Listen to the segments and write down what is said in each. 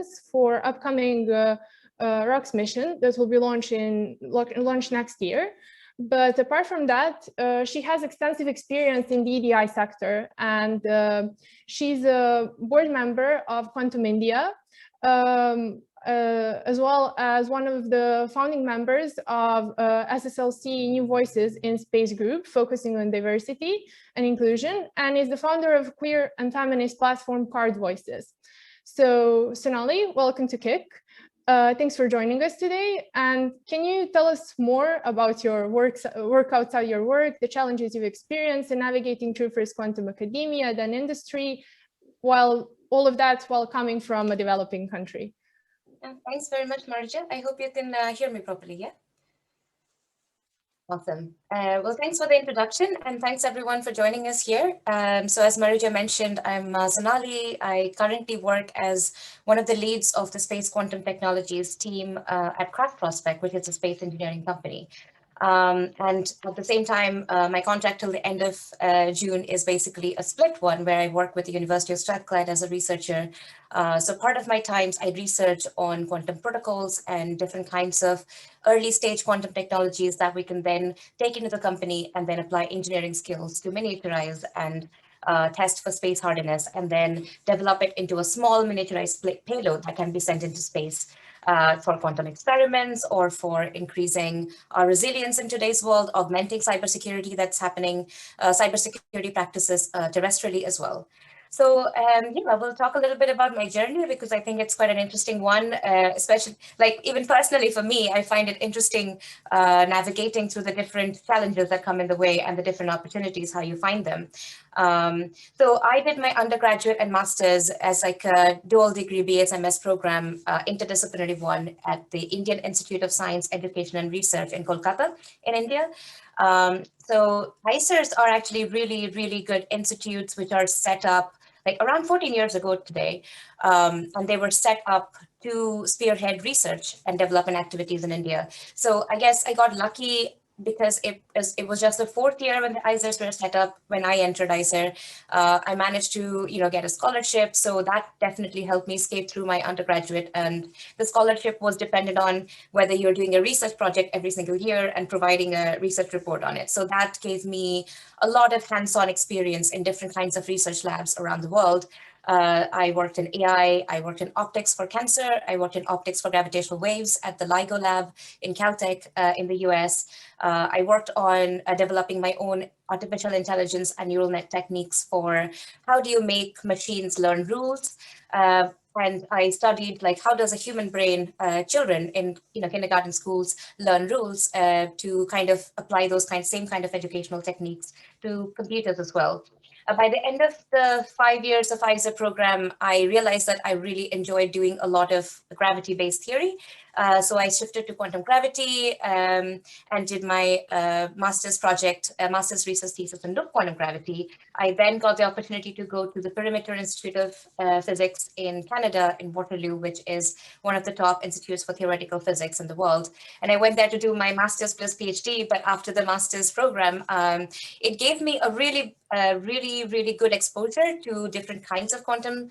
guidance for upcoming ROKS mission that will be launched next year. But apart from that, she has extensive experience in the EDI sector, and she's a board member of QuantumIndia, as well as one of the founding members of SSLC New Voices in Space group, focusing on diversity and inclusion, and is the founder of queer and feminist platform Card Voices. So Sonali, welcome to KIC. Thanks for joining us today. And can you tell us more about your work outside your work, the challenges you've experienced in navigating through first quantum academia, then industry, while all of that while coming from a developing country? Thanks very much, Marja. I hope you can hear me properly, yeah? Awesome. Well, thanks for the introduction, and thanks everyone for joining us here. So as Marija mentioned, I'm Sonali. I currently work as one of the leads of the Space Quantum Technologies team at Craft Prospect, which is a space engineering company. And at the same time, my contract till the end of June is basically a split one where I work with the University of Strathclyde as a researcher. So part of my times I research on quantum protocols and different kinds of early stage quantum technologies that we can then take into the company and then apply engineering skills to miniaturize and test for space hardiness, and then develop it into a small miniaturized payload that can be sent into space. For quantum experiments or for increasing our resilience in today's world, augmenting cybersecurity that's happening, cybersecurity practices terrestrially as well. So yeah, we'll talk a little bit about my journey because I think it's quite an interesting one, especially like even personally for me, I find it interesting navigating through the different challenges that come in the way and the different opportunities, how you find them. So I did my undergraduate and master's as like a dual degree BSMS program, interdisciplinary one at the Indian Institute of Science, Education and Research in Kolkata in India. So ICERs are actually really, really good institutes which are set up like around 14 years ago today, and they were set up to spearhead research and development activities in India. So I guess I got lucky because it was just the fourth year when the ICERs were set up. When I entered ICER, I managed to get a scholarship. So that definitely helped me escape through my undergraduate. And the scholarship was dependent on whether you're doing a research project every single year and providing a research report on it. So that gave me a lot of hands-on experience in different kinds of research labs around the world. I worked in AI, I worked in optics for cancer, I worked in optics for gravitational waves at the LIGO lab in Caltech in the US. I worked on developing my own artificial intelligence and neural net techniques for how do you make machines learn rules. And I studied like how does a human brain, children in kindergarten schools learn rules to kind of apply those same kind of educational techniques to computers as well. By the end of the 5 years of ICER program, I realized that I really enjoyed doing a lot of gravity-based theory. So I shifted to quantum gravity and did my master's project, master's research thesis on quantum gravity. I then got the opportunity to go to the Perimeter Institute of Physics in Canada, in Waterloo, which is one of the top institutes for theoretical physics in the world. And I went there to do my master's plus PhD, but after the master's program, it gave me a really good exposure to different kinds of quantum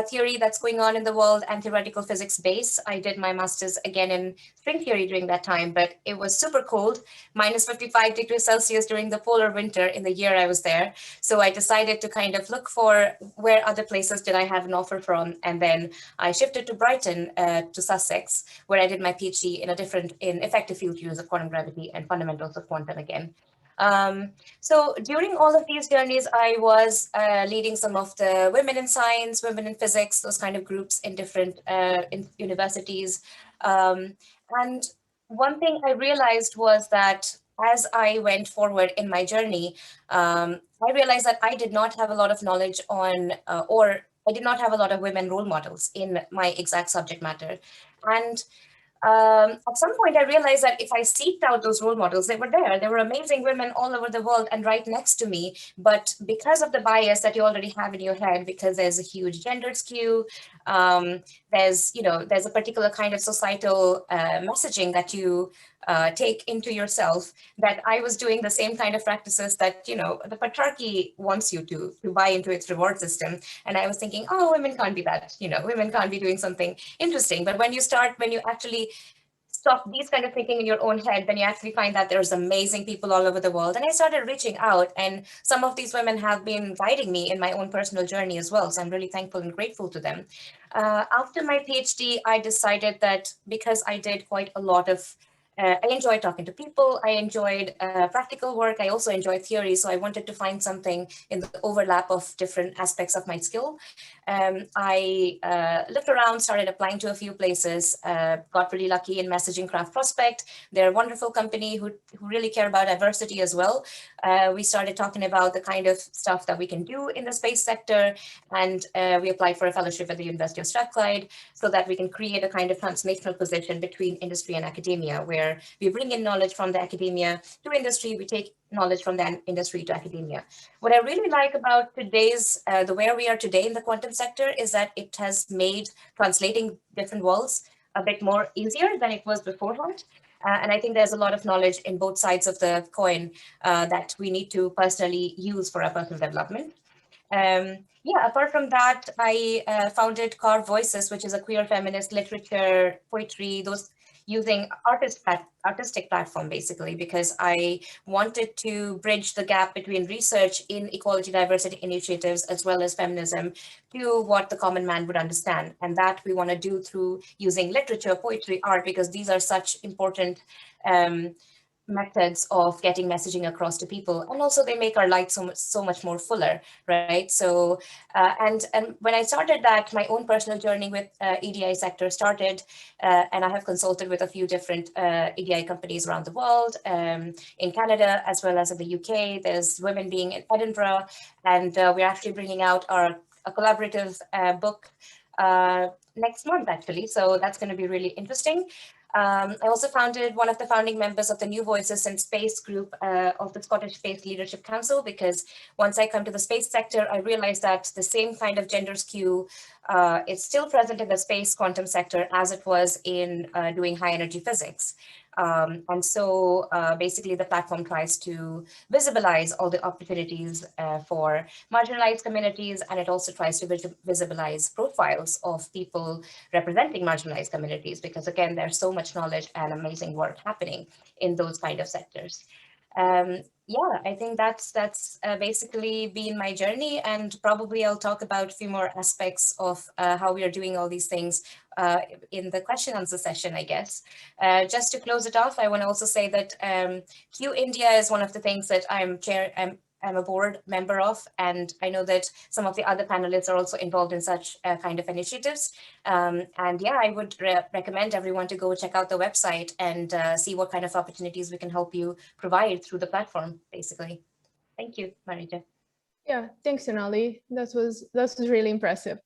theory that's going on in the world and theoretical physics base. I did my master's again in string theory during that time, but it was super cold, minus 55 degrees Celsius during the polar winter in the year I was there. So I decided to kind of look for where other places did I have an offer from. And then I shifted to Brighton, to Sussex, where I did my PhD in effective field use of quantum gravity and fundamentals of quantum again. So during all of these journeys, I was leading some of the women in science, women in physics, those kind of groups in different universities. And one thing I realized was that as I went forward in my journey, I realized that I did not have a lot of knowledge on, or I did not have a lot of women role models in my exact subject matter. And At some point, I realized that if I seeked out those role models, they were there. There were amazing women all over the world and right next to me. But because of the bias that you already have in your head, because there's a huge gender skew, there's a particular kind of societal messaging that you take into yourself, that I was doing the same kind of practices that the patriarchy wants you to buy into its reward system. And I was thinking, oh, women can't be that, women can't be doing something interesting. But when you actually stop these kind of thinking in your own head, then you actually find that there's amazing people all over the world. And I started reaching out, and some of these women have been guiding me in my own personal journey as well. So I'm really thankful and grateful to them. After my PhD, I decided that because I did quite a lot of I enjoyed talking to people. I enjoyed practical work. I also enjoyed theory. So I wanted to find something in the overlap of different aspects of my skill. I looked around, started applying to a few places, got really lucky in Messaging Craft Prospect. They're a wonderful company who really care about diversity as well. We started talking about the kind of stuff that we can do in the space sector. And we applied for a fellowship at the University of Strathclyde so that we can create a kind of transformational position between industry and academia, where we bring in knowledge from the academia to industry, we take knowledge from the industry to academia. What I really like about today's, the where we are today in the quantum sector is that it has made translating different worlds a bit more easier than it was beforehand. And I think there's a lot of knowledge in both sides of the coin that we need to personally use for our personal development. Yeah, apart from that, I founded Car Voices, which is a queer feminist literature, poetry, those using artistic platform basically, because I wanted to bridge the gap between research in equality, diversity initiatives, as well as feminism to what the common man would understand. And that we want to do through using literature, poetry, art, because these are such important methods of getting messaging across to people, and also they make our life so much more fuller, right? So and when I started that, my own personal journey with EDI sector started, and I have consulted with a few different EDI companies around the world, in Canada as well as in the UK. There's Women Being in Edinburgh, and we're actually bringing out a collaborative book next month actually, so that's going to be really interesting. I also founded one of the founding members of the New Voices in Space group of the Scottish Space Leadership Council, because once I come to the space sector, I realized that the same kind of gender skew is still present in the space quantum sector as it was in doing high energy physics. And so basically the platform tries to visibilize all the opportunities for marginalized communities, and it also tries to visibilize profiles of people representing marginalized communities, because again, there's so much knowledge and amazing work happening in those kind of sectors. Yeah, I think that's basically been my journey, and probably I'll talk about a few more aspects of how we are doing all these things in the question answer session, I guess. Just to close it off, I want to also say that QIndia is one of the things that I'm a board member of, and I know that some of the other panelists are also involved in such kind of initiatives. And yeah, I would recommend everyone to go check out the website and see what kind of opportunities we can help you provide through the platform, basically. Thank you, Marija. Yeah, thanks, Sonali. That was really impressive.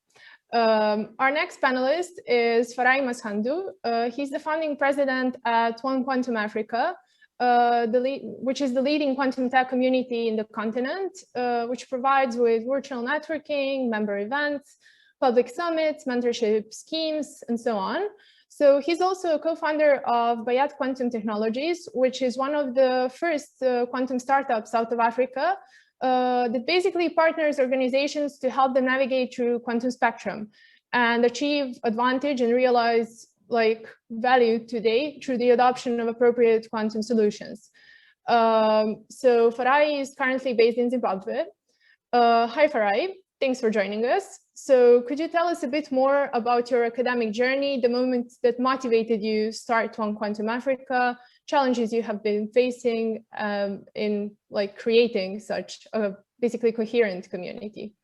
Our next panelist is Farai Mazhandu. He's the founding president at One Quantum Africa, which is the leading quantum tech community in the continent, which provides with virtual networking, member events, public summits, mentorship schemes, and so on. So he's also a co-founder of Bayat Quantum Technologies, which is one of the first quantum startups out of Africa that basically partners organizations to help them navigate through quantum spectrum and achieve advantage and realize value today through the adoption of appropriate quantum solutions. So Farai is currently based in Zimbabwe. Hi, Farai. Thanks for joining us. So could you tell us a bit more about your academic journey, the moment that motivated you start One Quantum Africa, challenges you have been facing in creating such a basically coherent community?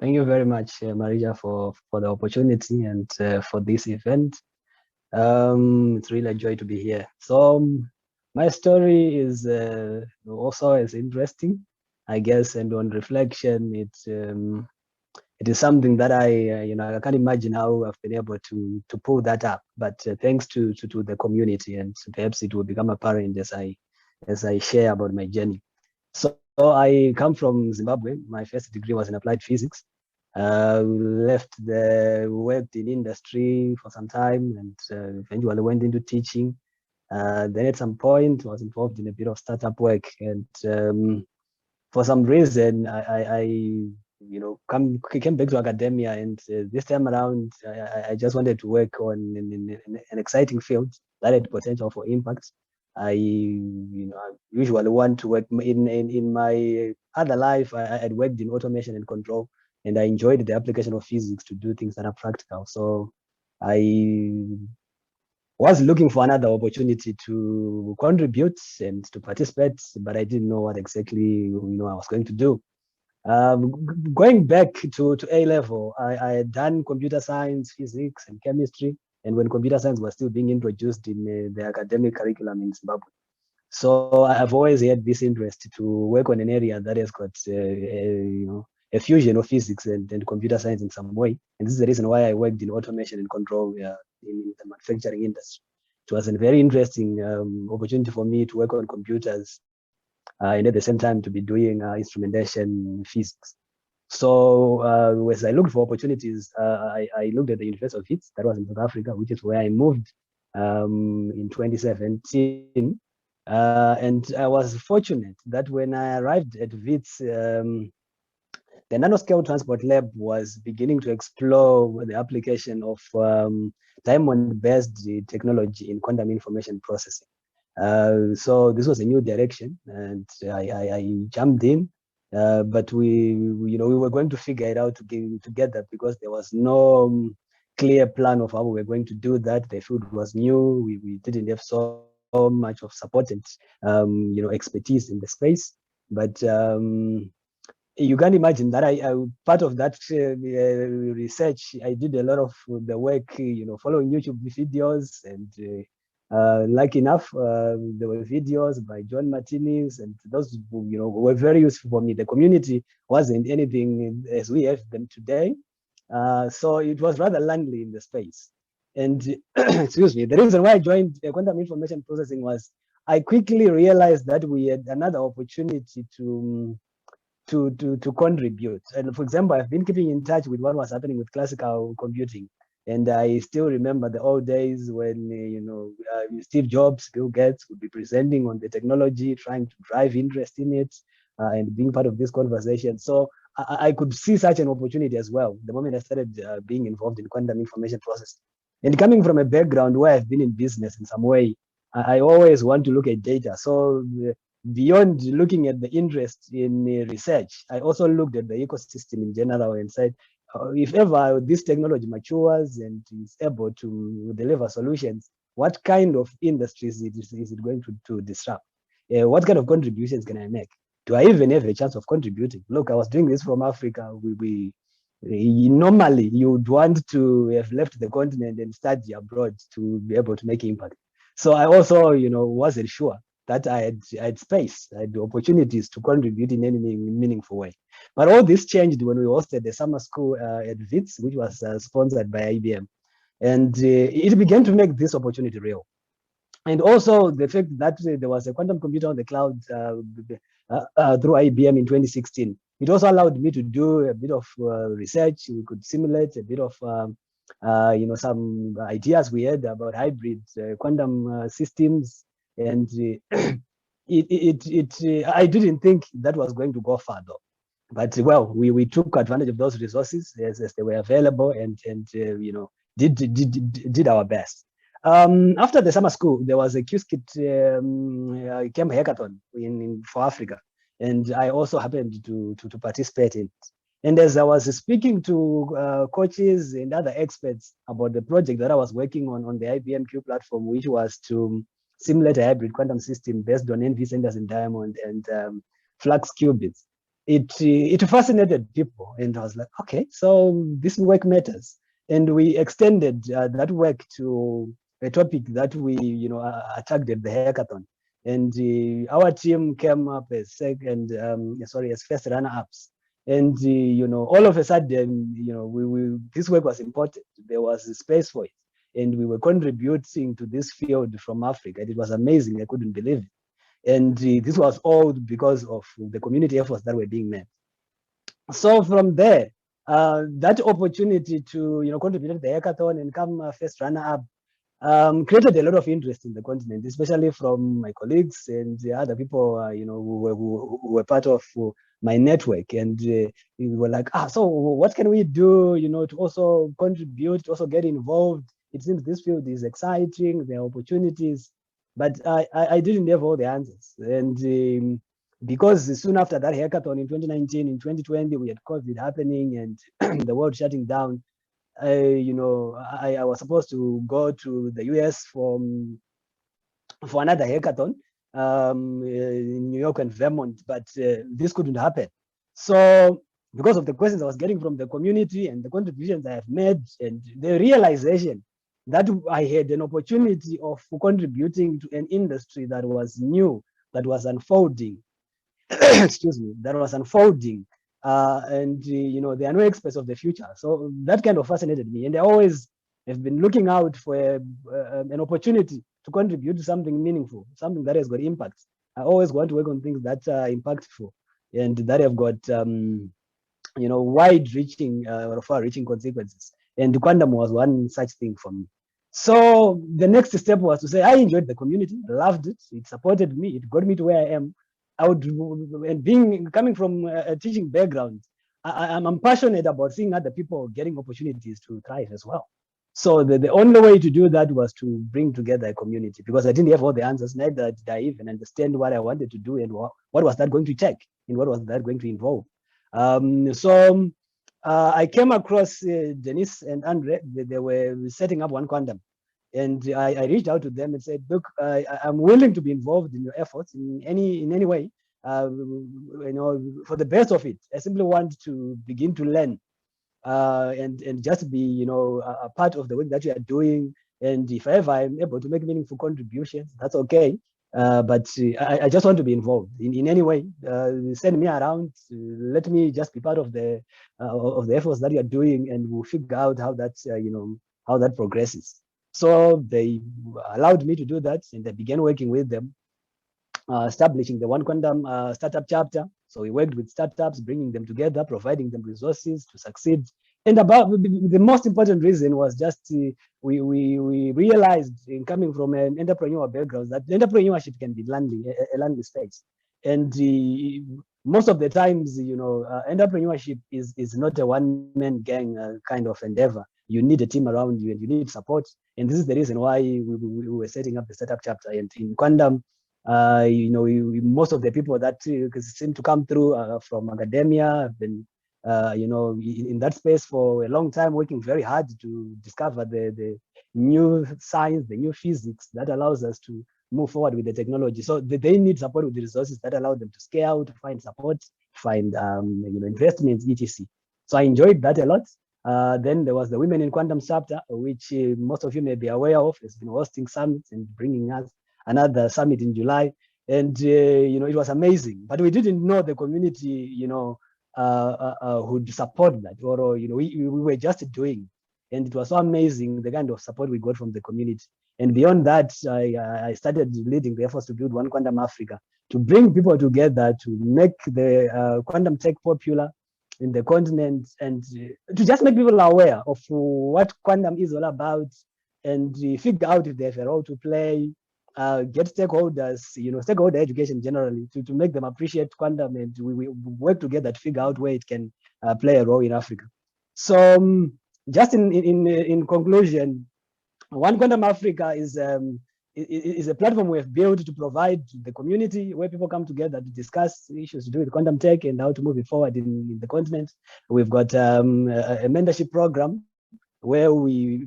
Thank you very much, Marija, for the opportunity and for this event. It's really a joy to be here. So my story is also as interesting, I guess, and on reflection, it it is something that I can't imagine how I've been able to pull that up. But thanks to the community, and perhaps it will become apparent as I share about my journey. So I come from Zimbabwe. My first degree was in applied physics. Worked in industry for some time, and eventually went into teaching. Then at some point was involved in a bit of startup work, and for some reason I came back to academia, and this time around I just wanted to work on in an exciting field that had potential for impact. I usually want to work in my other life. I had worked in automation and control, and I enjoyed the application of physics to do things that are practical. So I was looking for another opportunity to contribute and to participate, but I didn't know what exactly I was going to do. Going back to A level, I had done computer science, physics, and chemistry, and when computer science was still being introduced in the academic curriculum in Zimbabwe. So I've always had this interest to work on an area that has got a fusion of physics and computer science in some way. And this is the reason why I worked in automation and control in the manufacturing industry. It was a very interesting opportunity for me to work on computers and at the same time to be doing instrumentation physics. So as I looked for opportunities, I looked at the University of Wits, that was in South Africa, which is where I moved in 2017. And I was fortunate that when I arrived at Wits, the nanoscale transport lab was beginning to explore the application of diamond-based technology in quantum information processing. So this was a new direction, and I jumped in. But we were going to figure it out together because there was no clear plan of how we were going to do that. The field was new. We didn't have so much of support and expertise in the space. But you can imagine that I part of that research. I did a lot of the work, following YouTube videos, and lucky enough, there were videos by John Martinez, and those were very useful for me. The community wasn't anything as we have them today, so it was rather lonely in the space. And excuse me, the reason why I joined quantum information processing was I quickly realized that we had another opportunity to contribute. And for example, I've been keeping in touch with what was happening with classical computing. And I still remember the old days when, Steve Jobs, Bill Gates would be presenting on the technology, trying to drive interest in it and being part of this conversation. So I could see such an opportunity as well the moment I started being involved in quantum information processing. And coming from a background where I've been in business in some way, I always want to look at data. So beyond looking at the interest in research, I also looked at the ecosystem in general and said, if ever this technology matures and is able to deliver solutions, what kind of industries is it going to disrupt? What kind of contributions can I make? Do I even have a chance of contributing? Look, I was doing this from Africa. Normally, you would want to have left the continent and study abroad to be able to make impact. So I also, wasn't sure that I had space, I had the opportunities to contribute in any meaningful way. But all this changed when we hosted the summer school at Wits, which was sponsored by IBM. And it began to make this opportunity real. And also the fact that there was a quantum computer on the cloud through IBM in 2016. It also allowed me to do a bit of research. We could simulate a bit of some ideas we had about hybrid quantum systems. And I didn't think that was going to go far though. But well, we took advantage of those resources as they were available, and did our best. After the summer school, there was a QSKIT camp hackathon for Africa, and I also happened to participate in it. And as I was speaking to coaches and other experts about the project that I was working on the IBM Q platform, which was to simulate a hybrid quantum system based on NV centers in diamond and flux qubits, it fascinated people, and I was like, okay, so this work matters. And we extended that work to a topic that we attacked at the hackathon, and our team came up as first runner-ups. And all of a sudden, this work was important. There was a space for it, and we were contributing to this field from Africa. It was amazing. I couldn't believe it. And this was all because of the community efforts that were being made. So from there, that opportunity to contribute to the hackathon and come first runner-up created a lot of interest in the continent, especially from my colleagues and the other people who were part of my network. And we were like, so what can we do to also contribute, to also get involved? It seems this field is exciting, there are opportunities, but I didn't have all the answers. And because soon after that hackathon in 2019, in 2020, we had COVID happening and the world shutting down. I was supposed to go to the US for another hackathon in New York and Vermont, but this couldn't happen. So because of the questions I was getting from the community and the contributions I have made and the realization that I had an opportunity of contributing to an industry that was new, that was unfolding, excuse me, that was unfolding. And there are no experts of the future. So that kind of fascinated me. And I always have been looking out for an opportunity to contribute to something meaningful, something that has got impact. I always want to work on things that are impactful and that have got, wide-reaching or far-reaching consequences. And quantum was one such thing for me. So the next step was to say, I enjoyed the community, loved it, it supported me, it got me to where I am. And coming from a teaching background, I'm passionate about seeing other people getting opportunities to thrive as well. So the only way to do that was to bring together a community, because I didn't have all the answers, neither did I even understand what I wanted to do and what was that going to take and what was that going to involve. So I came across Denise and Andre. They were setting up One Quantum. And I reached out to them and said, look, I'm willing to be involved in your efforts in any way, for the best of it. I simply want to begin to learn and just be, a part of the work that you are doing. And if ever I'm able to make meaningful contributions, that's okay. But I just want to be involved in any way. Send me around. Let me just be part of the efforts that you are doing, and we'll figure out how that how that progresses. So they allowed me to do that, and I began working with them, establishing the One Quantum startup chapter. So we worked with startups, bringing them together, providing them resources to succeed. And the most important reason was just we realized, in coming from an entrepreneurial background, that entrepreneurship can be a lonely space. And most of the times, entrepreneurship is not a one-man gang kind of endeavor. You need a team around you and you need support. And this is the reason why we were setting up the startup chapter. And in Quantum, most of the people that seem to come through from academia have been, in that space for a long time, working very hard to discover the new science, the new physics that allows us to move forward with the technology. So they need support with the resources that allow them to scale, to find support, to find investments, etc. So I enjoyed that a lot. Then there was the Women in Quantum chapter, which most of you may be aware of. It's been hosting summits and bringing us another summit in July. And, it was amazing. But we didn't know the community, who'd support that. Or, we were just doing. And it was so amazing, the kind of support we got from the community. And beyond that, I started leading the efforts to build One Quantum Africa, to bring people together, to make the quantum tech popular in the continent, and to just make people aware of what quantum is all about, and figure out if they have a role to play, get stakeholders, stakeholder education generally, to make them appreciate quantum, and we work together to figure out where it can play a role in Africa. So just in conclusion, One Quantum Africa is a platform we have built to provide the community where people come together to discuss issues to do with quantum tech and how to move it forward in the continent. We've got a mentorship program where we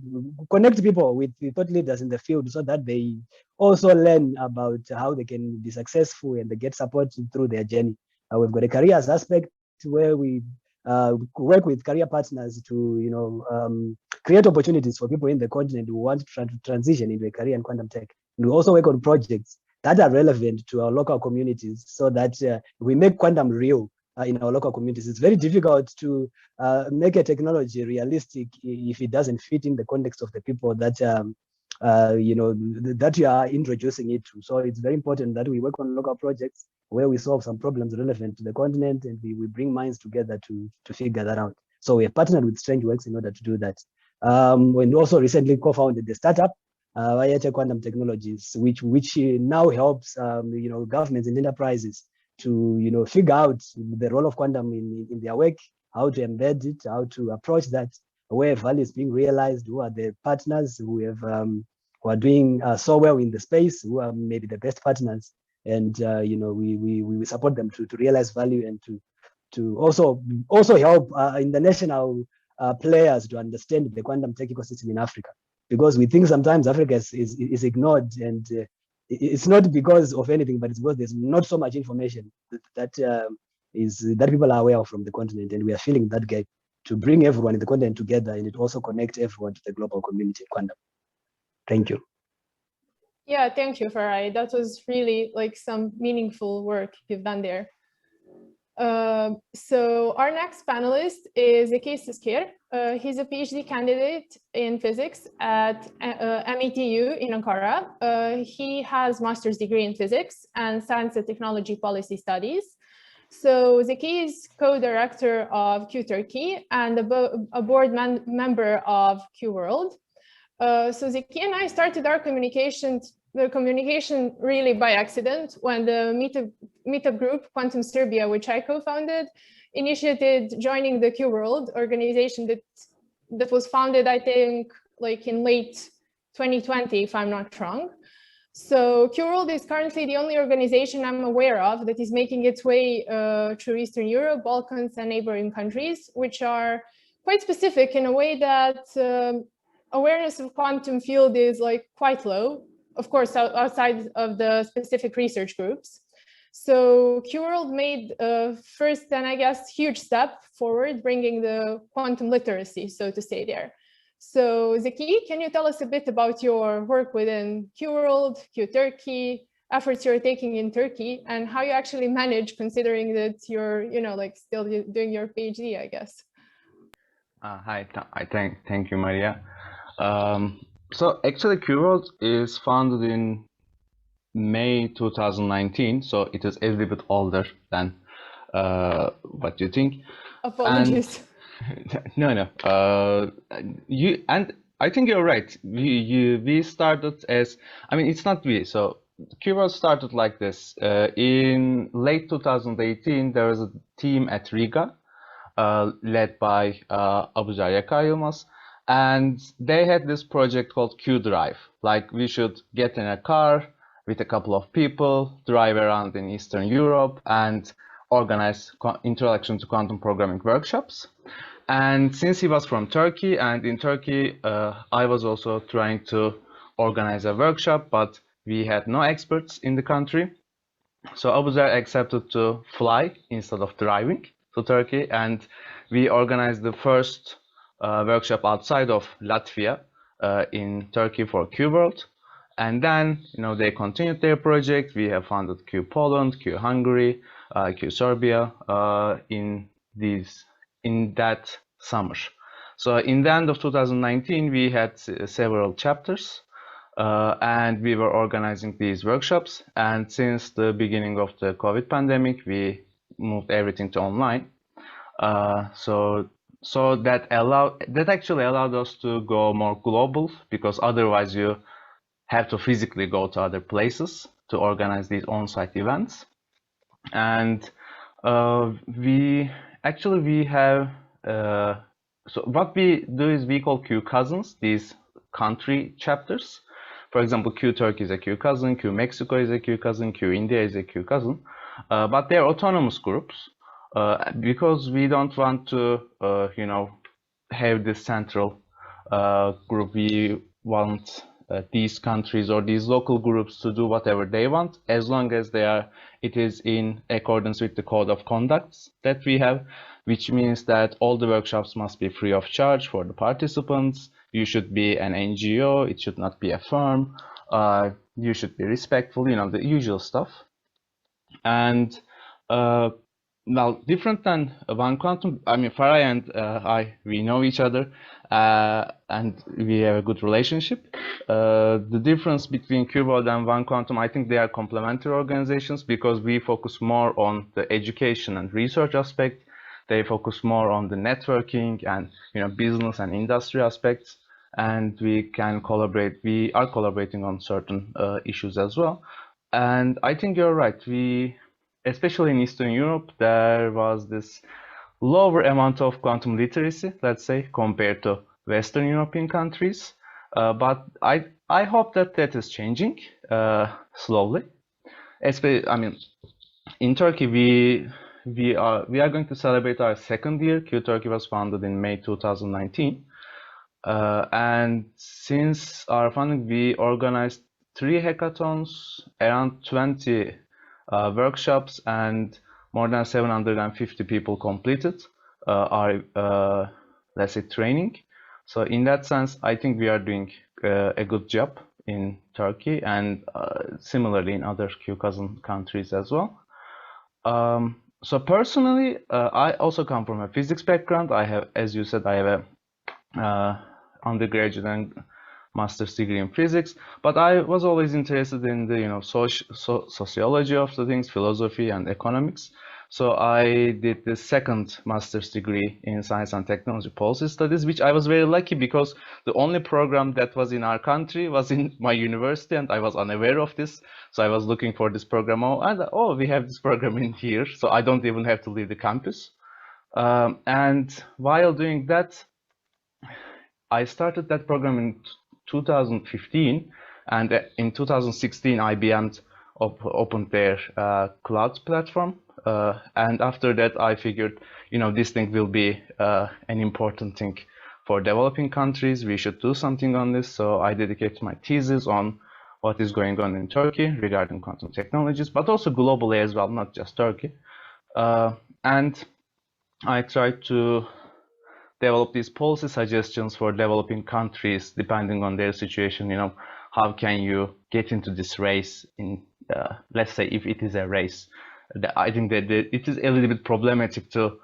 connect people with the thought leaders in the field so that they also learn about how they can be successful and they get support through their journey. We've got a careers aspect where we work with career partners to create opportunities for people in the continent who want to transition into a career in quantum tech. And we also work on projects that are relevant to our local communities so that we make quantum real in our local communities. It's very difficult to make a technology realistic if it doesn't fit in the context of the people that that you are introducing it to. So it's very important that we work on local projects where we solve some problems relevant to the continent, and we bring minds together to figure that out. So we have partnered with StrangeWorks in order to do that. We also recently co-founded the startup, Vayete Quantum Technologies, which now helps governments and enterprises to figure out the role of quantum in their work, how to embed it, how to approach that, where value is being realized, who are the partners who are doing so well in the space, who are maybe the best partners, and we support them to realize value and to also help international players to understand the quantum tech ecosystem in Africa, because we think sometimes Africa is ignored, and it's not because of anything, but it's because there's not so much information that people are aware of from the continent, and we are filling that gap to bring everyone in the continent together, and it also connect everyone to the global community in quantum. Thank you. Yeah, thank you, Farai. That was really like some meaningful work you've done there. So our next panelist is Zeki Seskir. He's a PhD candidate in physics at METU in Ankara. He has master's degree in physics and science and technology policy studies. So Zeki is co-director of Q Turkey and a board member of Q World. So Zeki and I started our communication really by accident when the meetup group Quantum Serbia, which I co-founded, initiated joining the Q World organization that was founded, I think, like in late 2020, if I'm not wrong. So Q World is currently the only organization I'm aware of that is making its way through Eastern Europe, Balkans, and neighboring countries, which are quite specific in a way that awareness of quantum field is like quite low, of course, outside of the specific research groups. So Q World made first and I guess huge step forward, bringing the quantum literacy, so to say there. So Zeki, can you tell us a bit about your work within Q World, Q Turkey, efforts you're taking in Turkey, and how you actually manage, considering that you're, still doing your PhD, I guess? Hi, thank you, Maria. So actually, Q World is founded in May 2019, so it is a little bit older than what you think. Apologies. No. I think you're right. We started as, it's not we. So Q World started like this. In late 2018, there was a team at Riga, led by Abuzer Yakayılmaz, and they had this project called Q Drive. Like, we should get in a car with a couple of people, drive around in Eastern Europe, and organize introduction to quantum programming workshops. And since he was from Turkey, and in Turkey, I was also trying to organize a workshop, but we had no experts in the country. So Abuzer accepted to fly instead of driving to Turkey, and we organized the first workshop outside of Latvia in Turkey for Q World. And then, they continued their project. We have founded Q Poland, Q Hungary, Q Serbia in that summer. So in the end of 2019, we had several chapters, and we were organizing these workshops. And since the beginning of the COVID pandemic, we moved everything to online. So that actually allowed us to go more global, because otherwise you have to physically go to other places to organize these on-site events. And we have so what we do is we call Q cousins, these country chapters. For example, Q Turkey is a Q cousin, Q Mexico is a Q cousin, Q India is a Q cousin, but they're autonomous groups, because we don't want to have this central group. We want these countries or these local groups to do whatever they want, as long as it is in accordance with the code of conducts that we have, which means that all the workshops must be free of charge for the participants. You should be an NGO, it should not be a firm, you should be respectful, the usual stuff. And well, different than One Quantum. I mean, Farai and we know each other, and we have a good relationship. The difference between QWorld and One Quantum, I think they are complementary organizations because we focus more on the education and research aspect. They focus more on the networking and business and industry aspects, and we can collaborate. We are collaborating on certain issues as well. And I think you're right. Especially in Eastern Europe, there was this lower amount of quantum literacy, let's say, compared to Western European countries. But I hope that is changing slowly. Especially, I mean, in Turkey, we are going to celebrate our second year. Q Turkey was founded in May 2019, and since our founding, we organized 3 hackathons, around 20 workshops, and more than 750 people completed our let's say training. So in that sense, I think we are doing a good job in Turkey, and similarly in other Q-cousin countries as well. So personally, I also come from a physics background. I have, as you said, I have a undergraduate and master's degree in physics, but I was always interested in the sociology of the things, philosophy and economics. So I did the second master's degree in science and technology policy studies, which I was very lucky because the only program that was in our country was in my university, and I was unaware of this. So I was looking for this program, and we have this program in here, so I don't even have to leave the campus. And while doing that, I started that program in 2015, and in 2016 IBM opened their cloud platform, and after that I figured this thing will be an important thing for developing countries. We should do something on this, so I dedicated my thesis on what is going on in Turkey regarding quantum technologies, but also globally as well, not just Turkey. And I tried to develop these policy suggestions for developing countries depending on their situation. How can you get into this race in let's say if it is a race. I think that it is a little bit problematic to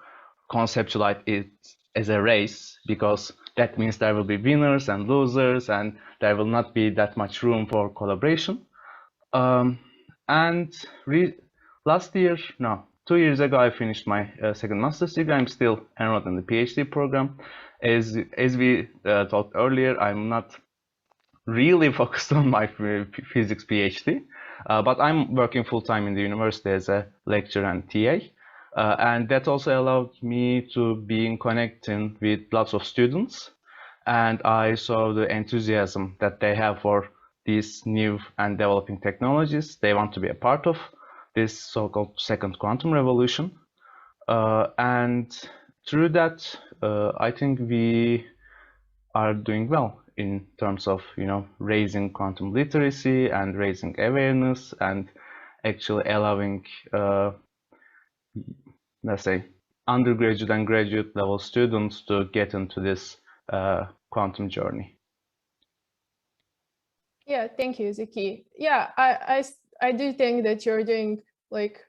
conceptualize it as a race, because that means there will be winners and losers, and there will not be that much room for collaboration. And 2 years ago, I finished my second master's degree. I'm still enrolled in the PhD program. As we talked earlier, I'm not really focused on my physics PhD, but I'm working full-time in the university as a lecturer and TA. And that also allowed me to be in connection with lots of students. And I saw the enthusiasm that they have for these new and developing technologies. They want to be a part of this so-called second quantum revolution. And through that, I think we are doing well in terms of raising quantum literacy and raising awareness, and actually allowing let's say undergraduate and graduate level students to get into this quantum journey. Yeah, thank you, Zeki. Yeah, I do think that you're doing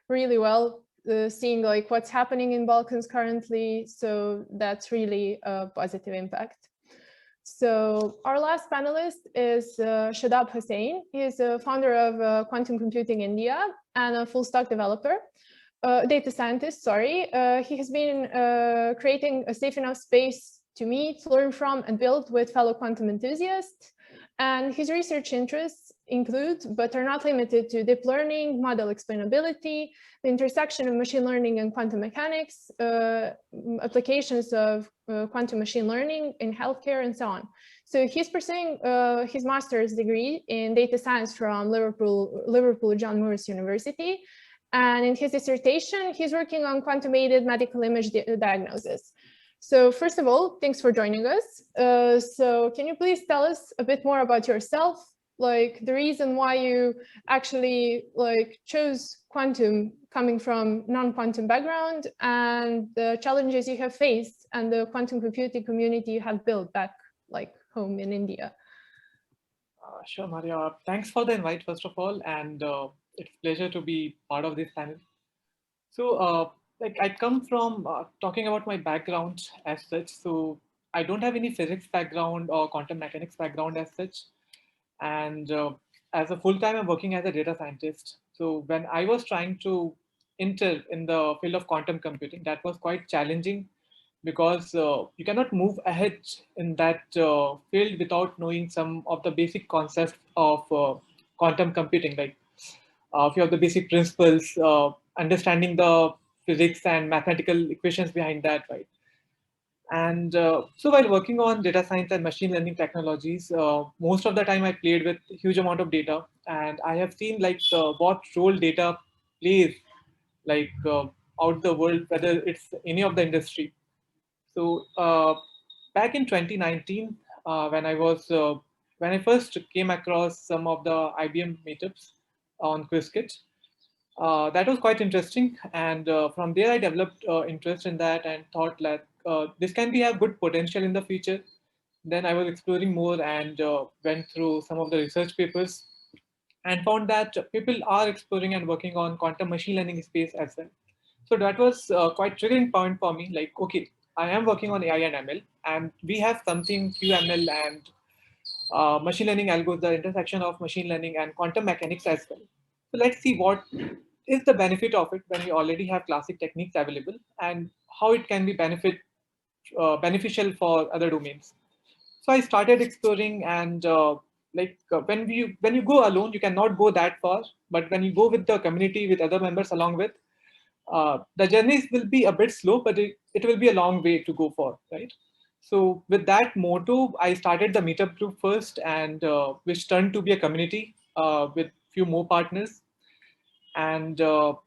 really well, seeing what's happening in Balkans currently. So that's really a positive impact. So our last panelist is Shadab Hussain. He is a founder of Quantum Computing India and a full stack developer, data scientist, sorry. He has been creating a safe enough space to meet, learn from, and build with fellow quantum enthusiasts. And his research interests include, but are not limited to, deep learning, model explainability, the intersection of machine learning and quantum mechanics, applications of quantum machine learning in healthcare, and so on. So he's pursuing his master's degree in data science from Liverpool John Moores University. And in his dissertation, he's working on quantum-aided medical image diagnosis. So first of all, thanks for joining us. So can you please tell us a bit more about yourself, the reason why you actually chose quantum coming from non-quantum background, and the challenges you have faced and the quantum computing community you have built back home in India? Sure, Maria. Thanks for the invite, first of all, and it's a pleasure to be part of this panel. So like I come from talking about my background as such. So I don't have any physics background or quantum mechanics background as such. And as a full-time, I'm working as a data scientist. So when I was trying to enter in the field of quantum computing, that was quite challenging because you cannot move ahead in that field without knowing some of the basic concepts of quantum computing, like a few of the basic principles, understanding the physics and mathematical equations behind that, right? And so while working on data science and machine learning technologies, most of the time I played with a huge amount of data, and I have seen like what role data plays like out the world, whether it's any of the industry. So back in 2019, when I first came across some of the IBM meetups on Quizzkit, that was quite interesting, and from there I developed interest in that and thought that this can be a good potential in the future. Then I was exploring more and went through some of the research papers and found that people are exploring and working on quantum machine learning space as well. So that was quite triggering point for me. Like, okay, I am working on AI and ML, and we have something QML and machine learning algos, the intersection of machine learning and quantum mechanics as well. So let's see what is the benefit of it when we already have classic techniques available, and how it can be beneficial for other domains. So I started exploring, and when you go alone, you cannot go that far. But when you go with the community, with other members along with, the journeys will be a bit slow, but it will be a long way to go for, right? So with that motto, I started the meetup group first, and which turned to be a community with few more partners. And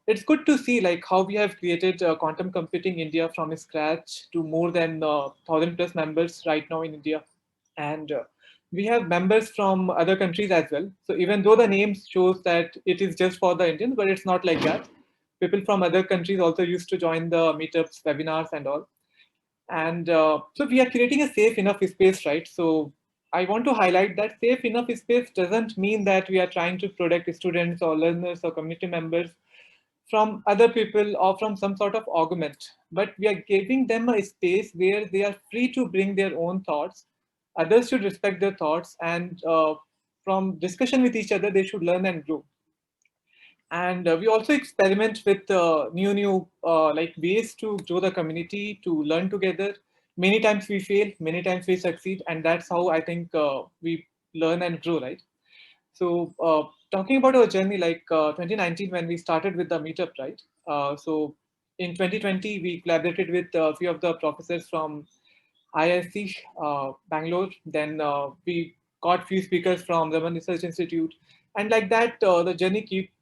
it's good to see like how we have created quantum computing India from scratch to more than 1,000+ members right now in India. And we have members from other countries as well. So even though the name shows that it is just for the Indians, but it's not like that. People from other countries also used to join the meetups, webinars, and all. And so we are creating a safe enough space, right? So I want to highlight that safe enough space doesn't mean that we are trying to protect students or learners or community members from other people or from some sort of argument, but we are giving them a space where they are free to bring their own thoughts. Others should respect their thoughts, and from discussion with each other, they should learn and grow. And we also experiment with new like ways to grow the community, to learn together. Many times we fail, many times we succeed, and that's how I think we learn and grow, right? So talking about our journey, like 2019 when we started with the meetup, right? So in 2020 we collaborated with a few of the professors from IISc Bangalore. Then we got few speakers from the Research Institute, and like that the journey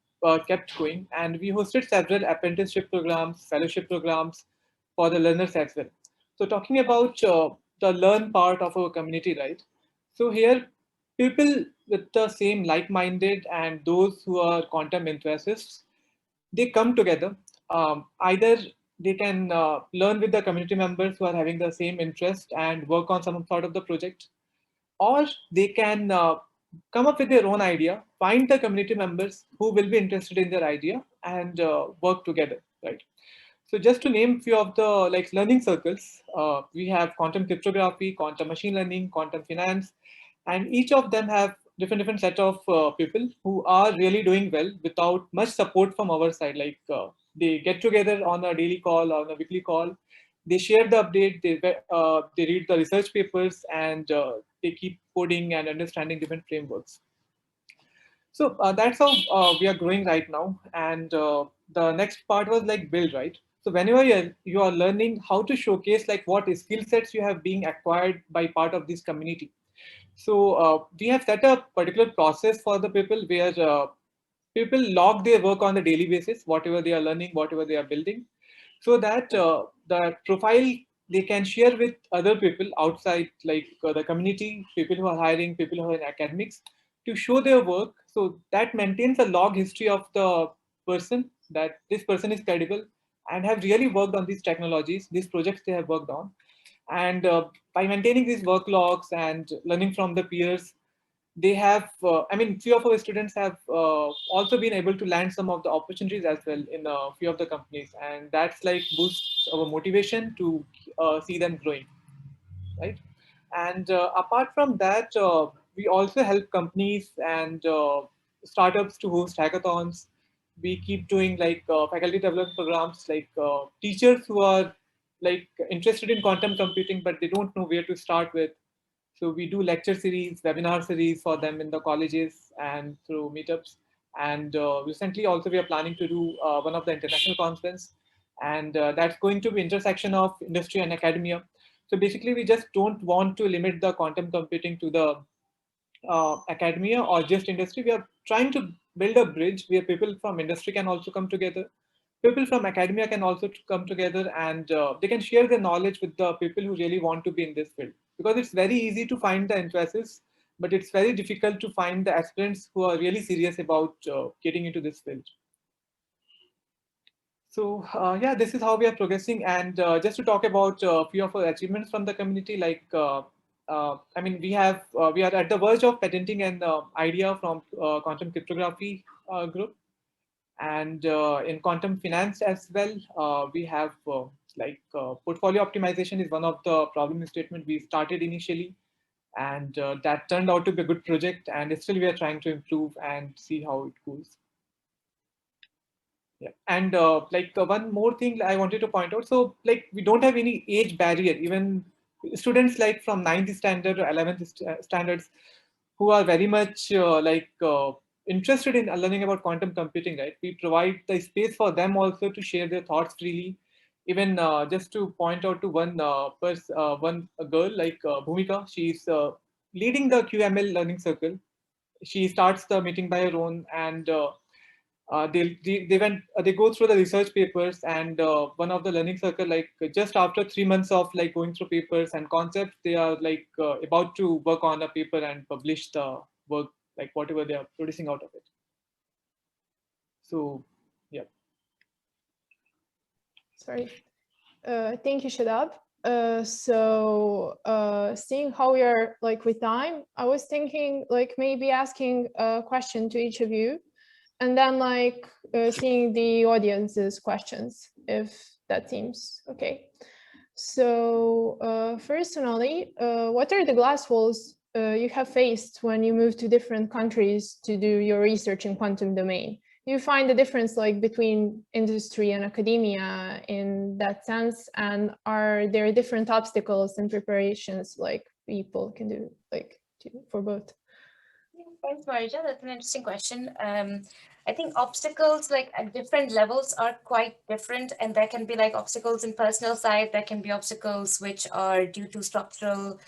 kept going. And we hosted several apprenticeship programs, fellowship programs for the learners as well. So talking about the learn part of our community, right? So here, people with the same like-minded and those who are quantum enthusiasts, they come together. Either they can learn with the community members who are having the same interest and work on some sort of the project, or they can come up with their own idea, find the community members who will be interested in their idea, and work together, right? So just to name few of the like learning circles, we have quantum cryptography, quantum machine learning, quantum finance, and each of them have different set of people who are really doing well without much support from our side. Like they get together on a daily call or on a weekly call, they share the update, they read the research papers, and they keep coding and understanding different frameworks. So that's how we are growing right now. And the next part was like build, right? So whenever you are learning how to showcase like what skill sets you have being acquired by part of this community. So we have set a particular process for the people where people log their work on a daily basis, whatever they are learning, whatever they are building, so that the profile they can share with other people outside, like the community, people who are hiring, people who are in academics, to show their work. So that maintains a log history of the person, that this person is credible and have really worked on these technologies, these projects they have worked on. And by maintaining these work logs and learning from the peers, they have, I mean, few of our students have also been able to land some of the opportunities as well in a few of the companies, and that's like boosts our motivation to see them growing, right? And apart from that, we also help companies and startups to host hackathons. We keep doing like faculty development programs, like teachers who are like interested in quantum computing, but they don't know where to start with. So we do lecture series, webinar series for them in the colleges and through meetups. And recently also we are planning to do one of the international conference, and that's going to be intersection of industry and academia. So basically we just don't want to limit the quantum computing to the academia or just industry. We are trying to build a bridge where people from industry can also come together. People from academia can also come together, and they can share their knowledge with the people who really want to be in this field. Because it's very easy to find the interests, but it's very difficult to find the aspirants who are really serious about getting into this field. So yeah, this is how we are progressing. And just to talk about a few of our achievements from the community, like I mean, we are at the verge of patenting an idea from quantum cryptography group, and in quantum finance as well. We have portfolio optimization is one of the problem statement we started initially, and that turned out to be a good project, and still we are trying to improve and see how it goes. Yeah, and one more thing I wanted to point out. So like we don't have any age barrier. Even students like from 9th standard or 11th standards who are very much interested in learning about quantum computing, right? We provide the space for them also to share their thoughts freely. Even just to point out to one girl like Bhumika, she's leading the QML learning circle. She starts the meeting by her own, and they go through the research papers, and one of the learning circle, like just after 3 months of like going through papers and concepts, they are like about to work on a paper and publish the work, like whatever they are producing out of it. So yeah. Sorry. Thank you, Shadab. Seeing how we are like with time, I was thinking like maybe asking a question to each of you, and then like seeing the audience's questions, if that seems okay. So first, Sonali, what are the glass walls you have faced when you moved to different countries to do your research in quantum domain? Do you find the difference like between industry and academia in that sense? And are there different obstacles and preparations like people can do like for both? Thanks, Marija. That's an interesting question. I think obstacles like at different levels are quite different, and there can be like obstacles in personal side. There can be obstacles which are due to structural,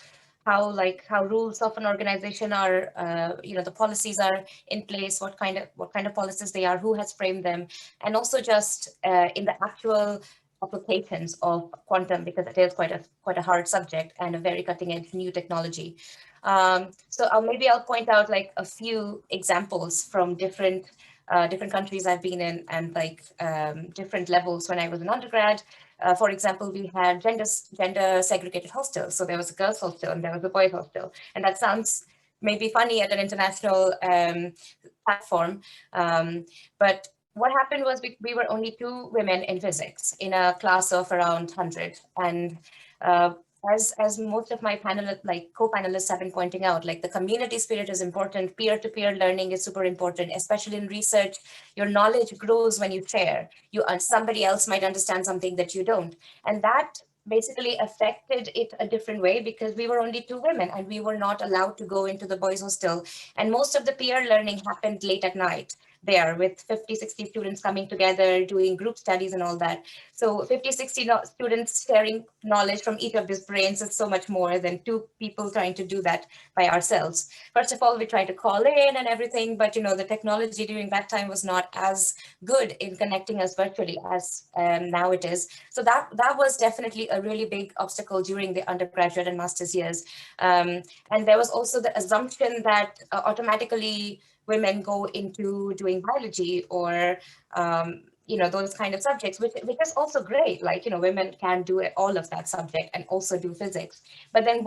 how rules of an organization are, the policies are in place, what kind of policies they are, who has framed them, and also just in the actual applications of quantum, because it is quite a hard subject and a very cutting edge new technology. So maybe I'll point out like a few examples from different countries I've been in, and like different levels when I was an undergrad. For example, we had gender segregated hostels. So there was a girls' hostel and there was a boys' hostel. And that sounds maybe funny at an international platform. But what happened was we were only 2 women in physics in a class of around 100. And as most of my co-panelists have been pointing out, like the community spirit is important, peer-to-peer learning is super important, especially in research. Your knowledge grows when you share. Somebody else might understand something that you don't. And that basically affected it a different way, because we were only 2 women and we were not allowed to go into the boys' hostel. And most of the peer learning happened late at night there, with 50, 60 students coming together, doing group studies and all that. So 50, 60 students sharing knowledge from each of these brains is so much more than 2 people trying to do that by ourselves. First of all, we tried to call in and everything, but the technology during that time was not as good in connecting us virtually as now it is. So that was definitely a really big obstacle during the undergraduate and master's years. And there was also the assumption that automatically women go into doing biology or those kind of subjects, which is also great. Like, women can do all of that subject and also do physics. But then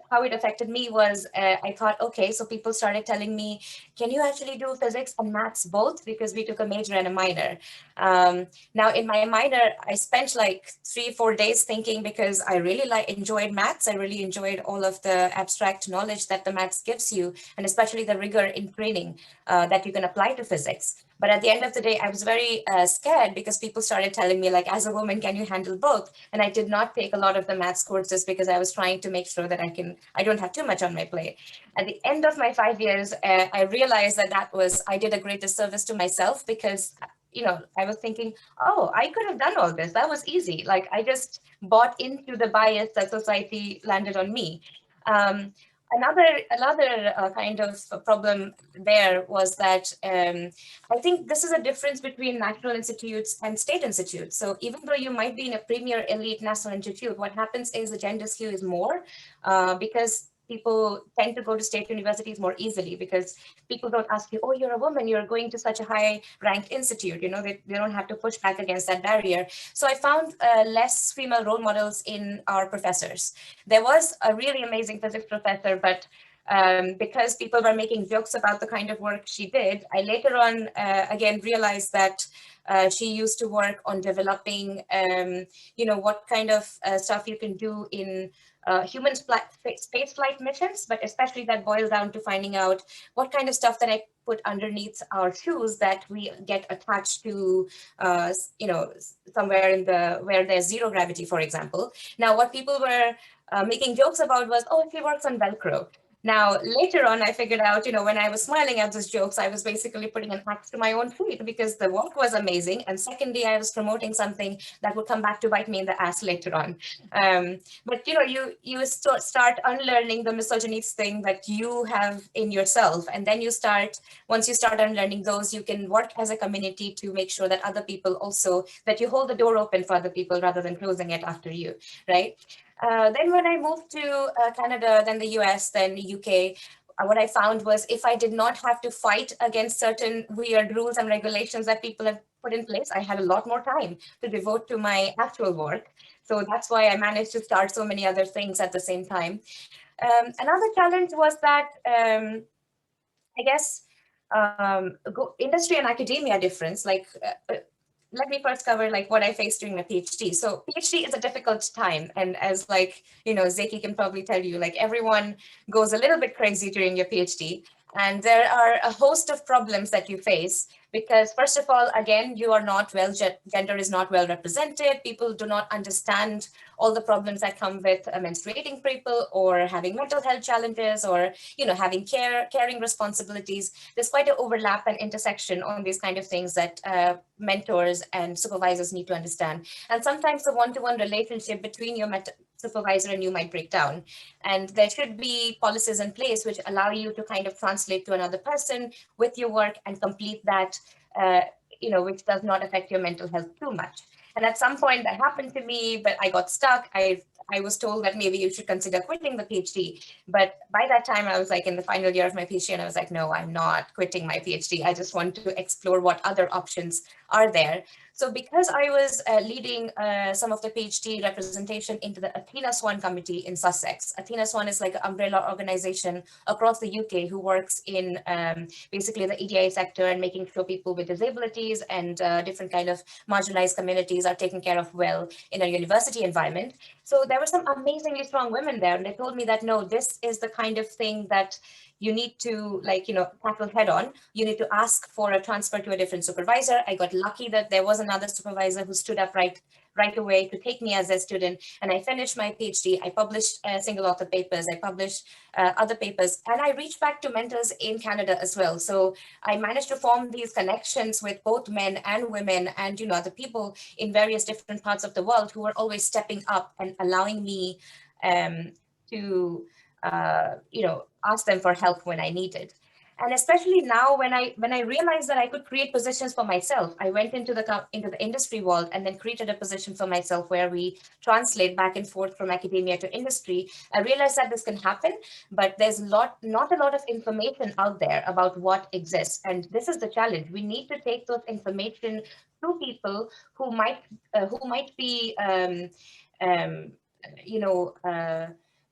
how it affected me was I thought, okay, so people started telling me, can you actually do physics and maths both? Because we took a major and a minor. Now in my minor, I spent like 3-4 days thinking, because I really enjoyed maths. I really enjoyed all of the abstract knowledge that the maths gives you, and especially the rigor in training that you can apply to physics. But at the end of the day, I was very scared, because people started telling me, like, as a woman, can you handle both? And I did not take a lot of the maths courses because I was trying to make sure that I don't have too much on my plate. At the end of my 5 years, I realized that I did a great disservice to myself, because I was thinking, oh, I could have done all this. That was easy. Like, I just bought into the bias that society landed on me. Another kind of problem there was that I think this is a difference between national institutes and state institutes. So even though you might be in a premier elite national institute, what happens is the gender skew is more because people tend to go to state universities more easily, because people don't ask you, oh, you're a woman, you're going to such a high ranked institute, they don't have to push back against that barrier. So I found less female role models in our professors. There was a really amazing physics professor, but because people were making jokes about the kind of work she did, I later on again realized that she used to work on developing, what kind of stuff you can do in human space flight missions, but especially that boils down to finding out what kind of stuff that I put underneath our shoes that we get attached to, somewhere where there's zero gravity, for example. Now, what people were making jokes about was, oh, she works on Velcro. Now, later on, I figured out, when I was smiling at those jokes, I was basically putting an axe to my own feet, because the work was amazing. And secondly, I was promoting something that would come back to bite me in the ass later on. But, you start unlearning the misogynist thing that you have in yourself. And then once you start unlearning those, you can work as a community to make sure that other people also, that you hold the door open for other people rather than closing it after you, right? Then when I moved to Canada, then the US, then UK, what I found was if I did not have to fight against certain weird rules and regulations that people have put in place, I had a lot more time to devote to my actual work. So that's why I managed to start so many other things at the same time. Another challenge was that, I guess, industry and academia difference, like, let me first cover like what I faced during my PhD. So PhD is a difficult time. And as Zeki can probably tell you, like everyone goes a little bit crazy during your PhD. And there are a host of problems that you face because first of all, again, gender is not well represented. People do not understand all the problems that come with menstruating people or having mental health challenges or, having caring responsibilities. There's quite an overlap and intersection on these kind of things that mentors and supervisors need to understand. And sometimes the one-to-one relationship between your supervisor and you might break down. And there should be policies in place which allow you to kind of translate to another person with your work and complete that, which does not affect your mental health too much. And at some point that happened to me, but I got stuck. I was told that maybe you should consider quitting the PhD. But by that time, I was like in the final year of my PhD, and I was like, no, I'm not quitting my PhD. I just want to explore what other options are there. So because I was leading some of the PhD representation into the Athena Swan Committee in Sussex. Athena Swan is like an umbrella organization across the UK who works in basically the EDI sector and making sure people with disabilities and different kind of marginalized communities are taken care of well in a university environment. So there were some amazingly strong women there, and they told me that, no, this is the kind of thing that you need to tackle head on. You need to ask for a transfer to a different supervisor. I got lucky that there was another supervisor who stood up right away to take me as a student. And I finished my PhD. I published single author papers. I published other papers, and I reached back to mentors in Canada as well. So I managed to form these connections with both men and women and, the people in various different parts of the world who were always stepping up and allowing me to ask them for help when I needed. And especially now, when I realized that I could create positions for myself, I went into the industry world and then created a position for myself where we translate back and forth from academia to industry. I realized that this can happen, but there's not a lot of information out there about what exists. And this is the challenge. We need to take those information to people who might be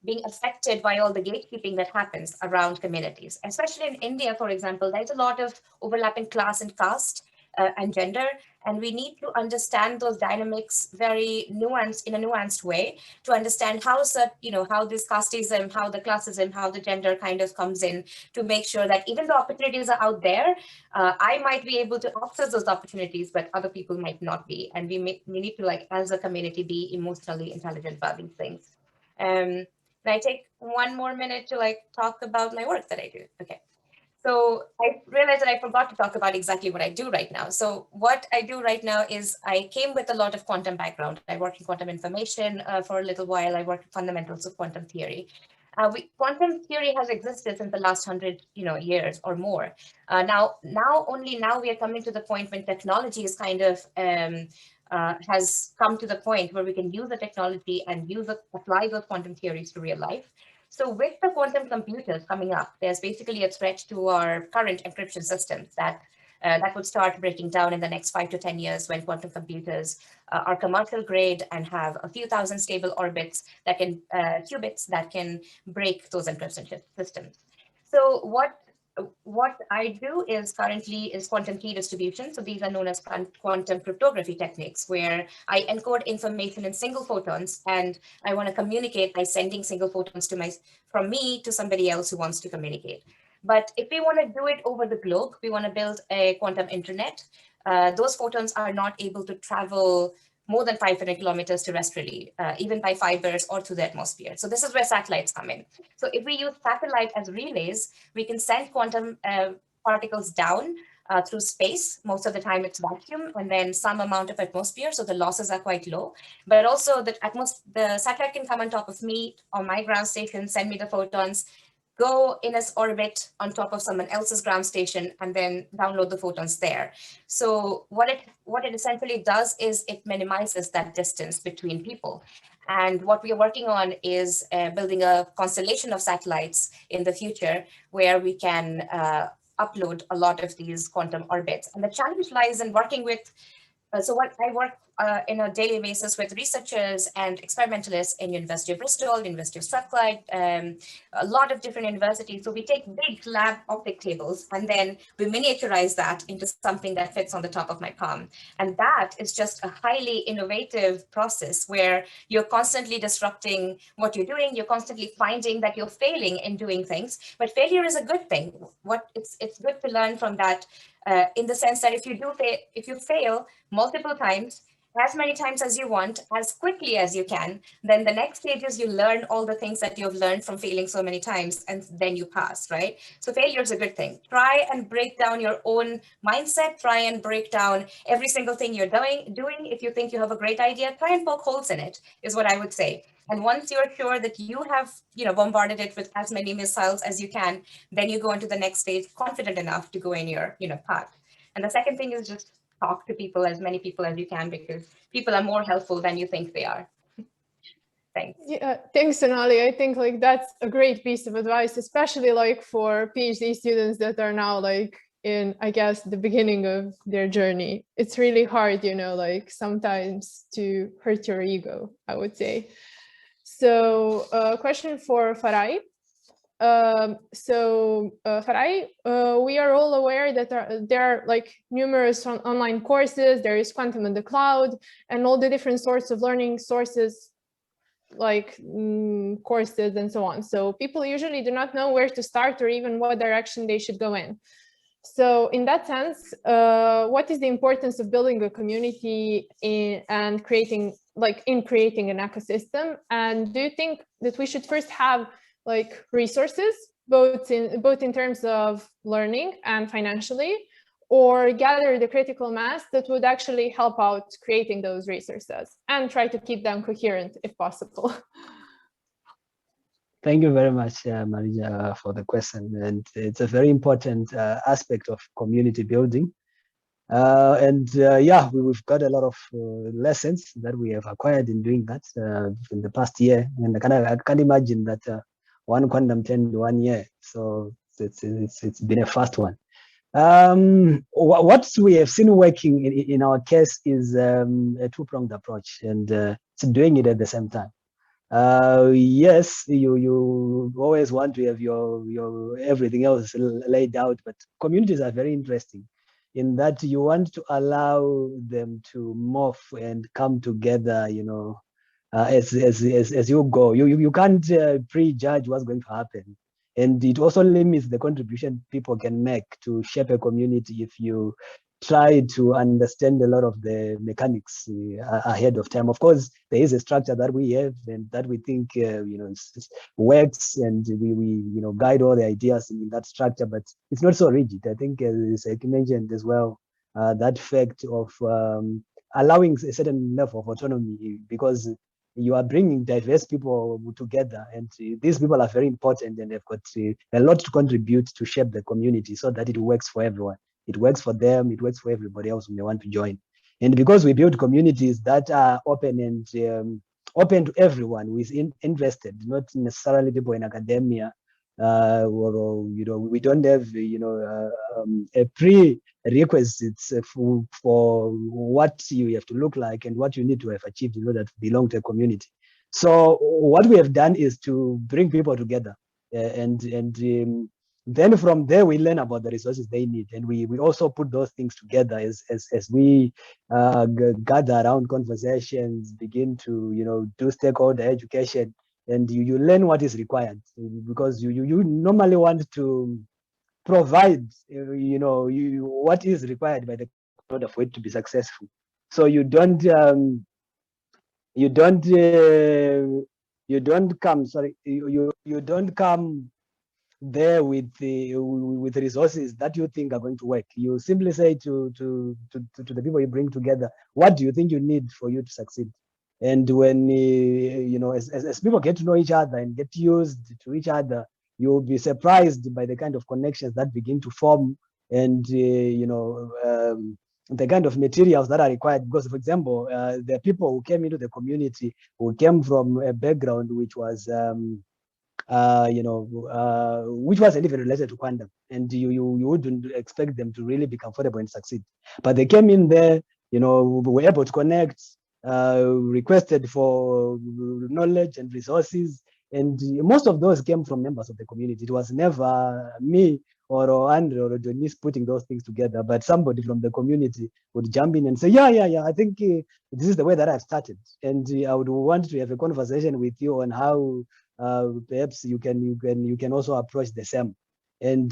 being affected by all the gatekeeping that happens around communities. Especially in India, for example, there's a lot of overlapping class and caste and gender, and we need to understand those dynamics very nuanced, in a nuanced way, to understand how this casteism, how the classism, how the gender kind of comes in, to make sure that even though opportunities are out there, I might be able to access those opportunities, but other people might not be. And we need to, like, as a community, be emotionally intelligent about these things. Can I take one more minute to talk about my work that I do? Okay. So I realized that I forgot to talk about exactly what I do right now. So what I do right now is I came with a lot of quantum background. I worked in quantum information for a little while. I worked in fundamentals of quantum theory. Quantum theory has existed since the last 100 years or more. Now we are coming to the point when technology is kind of has come to the point where we can use the technology and apply those quantum theories to real life. So with the quantum computers coming up, there's basically a threat to our current encryption systems that would start breaking down in the next 5 to 10 years when quantum computers are commercial grade and have a few thousand stable orbits that can qubits that can break those encryption systems. So what I do is currently quantum key distribution. So these are known as quantum cryptography techniques, where I encode information in single photons, and I want to communicate by sending single photons from me to somebody else who wants to communicate. But if we want to do it over the globe, we want to build a quantum internet. Those photons are not able to travel more than 500 kilometers terrestrially, even by fibers or through the atmosphere. So this is where satellites come in. So if we use satellite as relays, we can send quantum particles down through space. Most of the time it's vacuum, and then some amount of atmosphere, so the losses are quite low. But also the satellite can come on top of me on my ground station, send me the photons, go in its orbit on top of someone else's ground station, and then download the photons there. So what it essentially does is it minimizes that distance between people. And what we are working on is building a constellation of satellites in the future where we can upload a lot of these quantum orbits. And the challenge lies in working with what I work in a daily basis with researchers and experimentalists in University of Bristol, University of Strathclyde, a lot of different universities. So we take big lab optic tables and then we miniaturize that into something that fits on the top of my palm. And that is just a highly innovative process where you're constantly disrupting what you're doing. You're constantly finding that you're failing in doing things, but failure is a good thing. It's good to learn from that. In the sense that if you fail multiple times, as many times as you want, as quickly as you can, then the next stage is you learn all the things that you've learned from failing so many times, and then you pass, right? So failure is a good thing. Try and break down your own mindset. Try and break down every single thing you're doing. If you think you have a great idea, try and poke holes in it, is what I would say. And once you're sure that you have, bombarded it with as many missiles as you can, then you go into the next stage confident enough to go in your, path. And the second thing is just talk to people, as many people as you can, because people are more helpful than you think they are. Thanks. Yeah, thanks, Sonali. I think that's a great piece of advice, especially for PhD students that are now in, I guess, the beginning of their journey. It's really hard, sometimes to hurt your ego, I would say. So question for Farai. Farai, we are all aware that there are numerous online courses. There is Quantum in the Cloud and all the different sorts of learning sources courses and so on. So people usually do not know where to start or even what direction they should go in. So in that sense, what is the importance of building a community and creating an ecosystem? And do you think that we should first have resources, both in terms of learning and financially, or gather the critical mass that would actually help out creating those resources and try to keep them coherent if possible? Thank you very much, Marija, for the question. And it's a very important aspect of community building. Yeah, we've got a lot of lessons that we have acquired in doing that in the past year. And I can't imagine that one quantum turned 1 year. So it's been a fast one. What we have seen working in our case is a two-pronged approach, and it's doing it at the same time. Yes, you always want to have your everything else laid out, but communities are very interesting in that you want to allow them to morph and come together, you know, as you go. You can't prejudge what's going to happen. And it also limits the contribution people can make to shape a community if you try to understand a lot of the mechanics ahead of time. Of course, there is a structure that we have and that we think works, and we guide all the ideas in that structure, but it's not so rigid. I think, as Zeki mentioned as well, that fact of allowing a certain level of autonomy, because you are bringing diverse people together, and these people are very important, and they've got a lot to contribute to shape the community so that it works for everyone. It works for them, it works for everybody else who may want to join. And because we build communities that are open and open to everyone who is interested, not necessarily people in academia, or we don't have a prerequisites for what you have to look like and what you need to have achieved in order to belong to a community. So what we have done is to bring people together, and then from there we learn about the resources they need, and we also put those things together as we gather around conversations, begin to do stakeholder education, and you learn what is required, because you normally want to provide what is required by the order for it to be successful. So you don't come there with resources that you think are going to work. You simply say to the people you bring together, what do you think you need for you to succeed? And when as people get to know each other and get used to each other, you'll be surprised by the kind of connections that begin to form, and the kind of materials that are required. Because, for example, there are people who came into the community who came from a background which was which wasn't even related to quantum, and you wouldn't expect them to really be comfortable and succeed. But they came in there, were able to connect, requested for knowledge and resources, and most of those came from members of the community. It was never me or Andre or Denise putting those things together, but somebody from the community would jump in and say, yeah, I think this is the way that I've started, and I would want to have a conversation with you on how perhaps you can also approach the same. And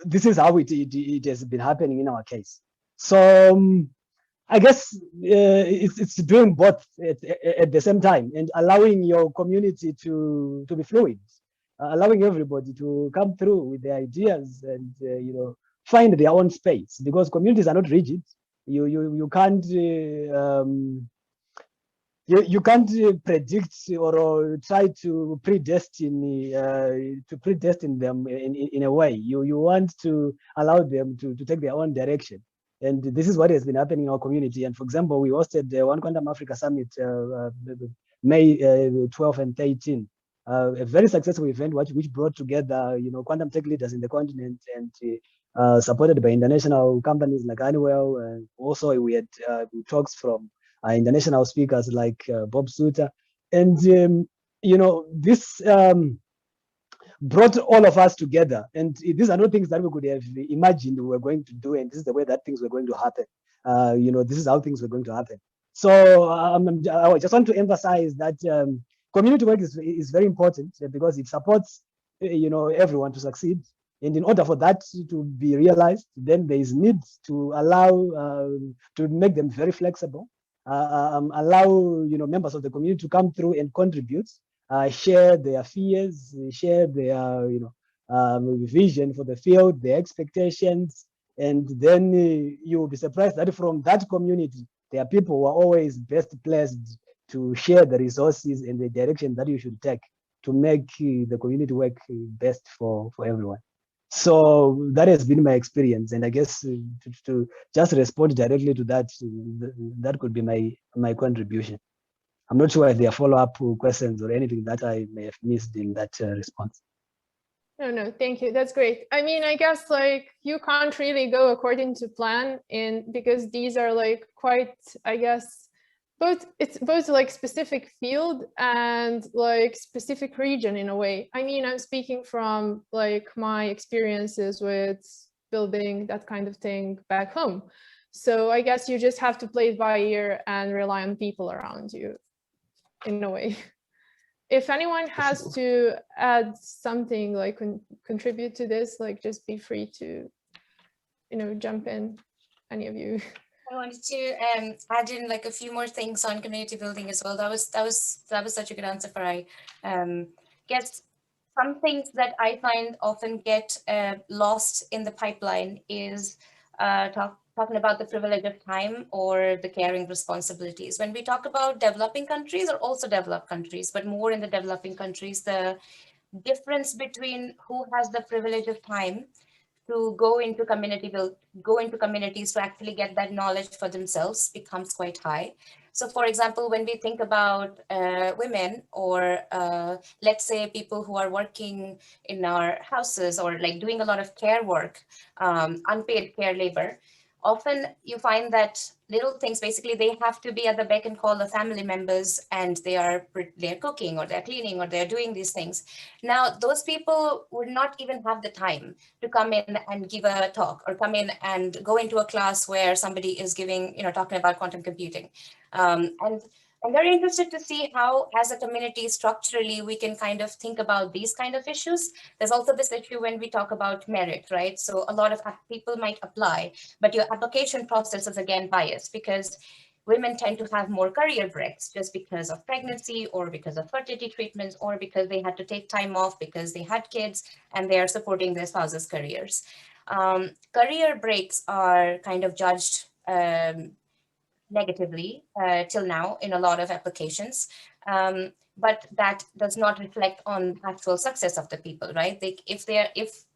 this is how it has been happening in our case. So I guess it's doing both at the same time, and allowing your community to be fluid, allowing everybody to come through with their ideas and find their own space, because communities are not rigid. You can't you can't predict or try to predestine them in a way. You want to allow them to take their own direction. And this is what has been happening in our community. And for example, we hosted the One Quantum Africa Summit May 12 and 13. A very successful event which brought together quantum tech leaders in the continent, and supported by international companies like Honeywell. Also, we had talks from international speakers like Bob Suter, and this brought all of us together. And these are not things that we could have imagined we were going to do, and this is the way that things were going to happen. This is how things were going to happen. So I just want to emphasize that community work is very important, because it supports everyone to succeed. And in order for that to be realized, then there is need to allow to make them very flexible. Allow members of the community to come through and contribute, share their fears, share their vision for the field, their expectations, and then you will be surprised that from that community there are people who are always best placed to share the resources and the direction that you should take to make the community work best for everyone. So that has been my experience, and I guess to just respond directly to that, that could be my contribution. I'm not sure if there are follow-up questions or anything that I may have missed in that response. No, thank you. That's great. I mean, I guess like you can't really go according to plan because these are like quite, I guess, it's both like specific field and like specific region in a way. I mean, I'm speaking from like my experiences with building that kind of thing back home. So I guess you just have to play it by ear and rely on people around you in a way. If anyone has to add something, like contribute to this, like just be free to, jump in, any of you. I wanted to add in like a few more things on community building as well. That was such a good answer, Farai. Guess some things that I find often get lost in the pipeline is talking about the privilege of time or the caring responsibilities. When we talk about developing countries or also developed countries, but more in the developing countries, the difference between who has the privilege of time to go into communities to actually get that knowledge for themselves becomes quite high. So for example, when we think about women or let's say people who are working in our houses or like doing a lot of care work, unpaid care labor, often you find that little things, basically they have to be at the beck and call of family members, and they're cooking or they're cleaning or they're doing these things. Now, those people would not even have the time to come in and give a talk or come in and go into a class where somebody is giving, talking about quantum computing. And I'm very interested to see how, as a community, structurally, we can kind of think about these kind of issues. There's also this issue when we talk about merit, right? So a lot of people might apply, but your application process is again biased because women tend to have more career breaks just because of pregnancy or because of fertility treatments or because they had to take time off because they had kids and they are supporting their spouses' careers. Career breaks are kind of judged negatively till now in a lot of applications, but that does not reflect on actual success of the people, right? If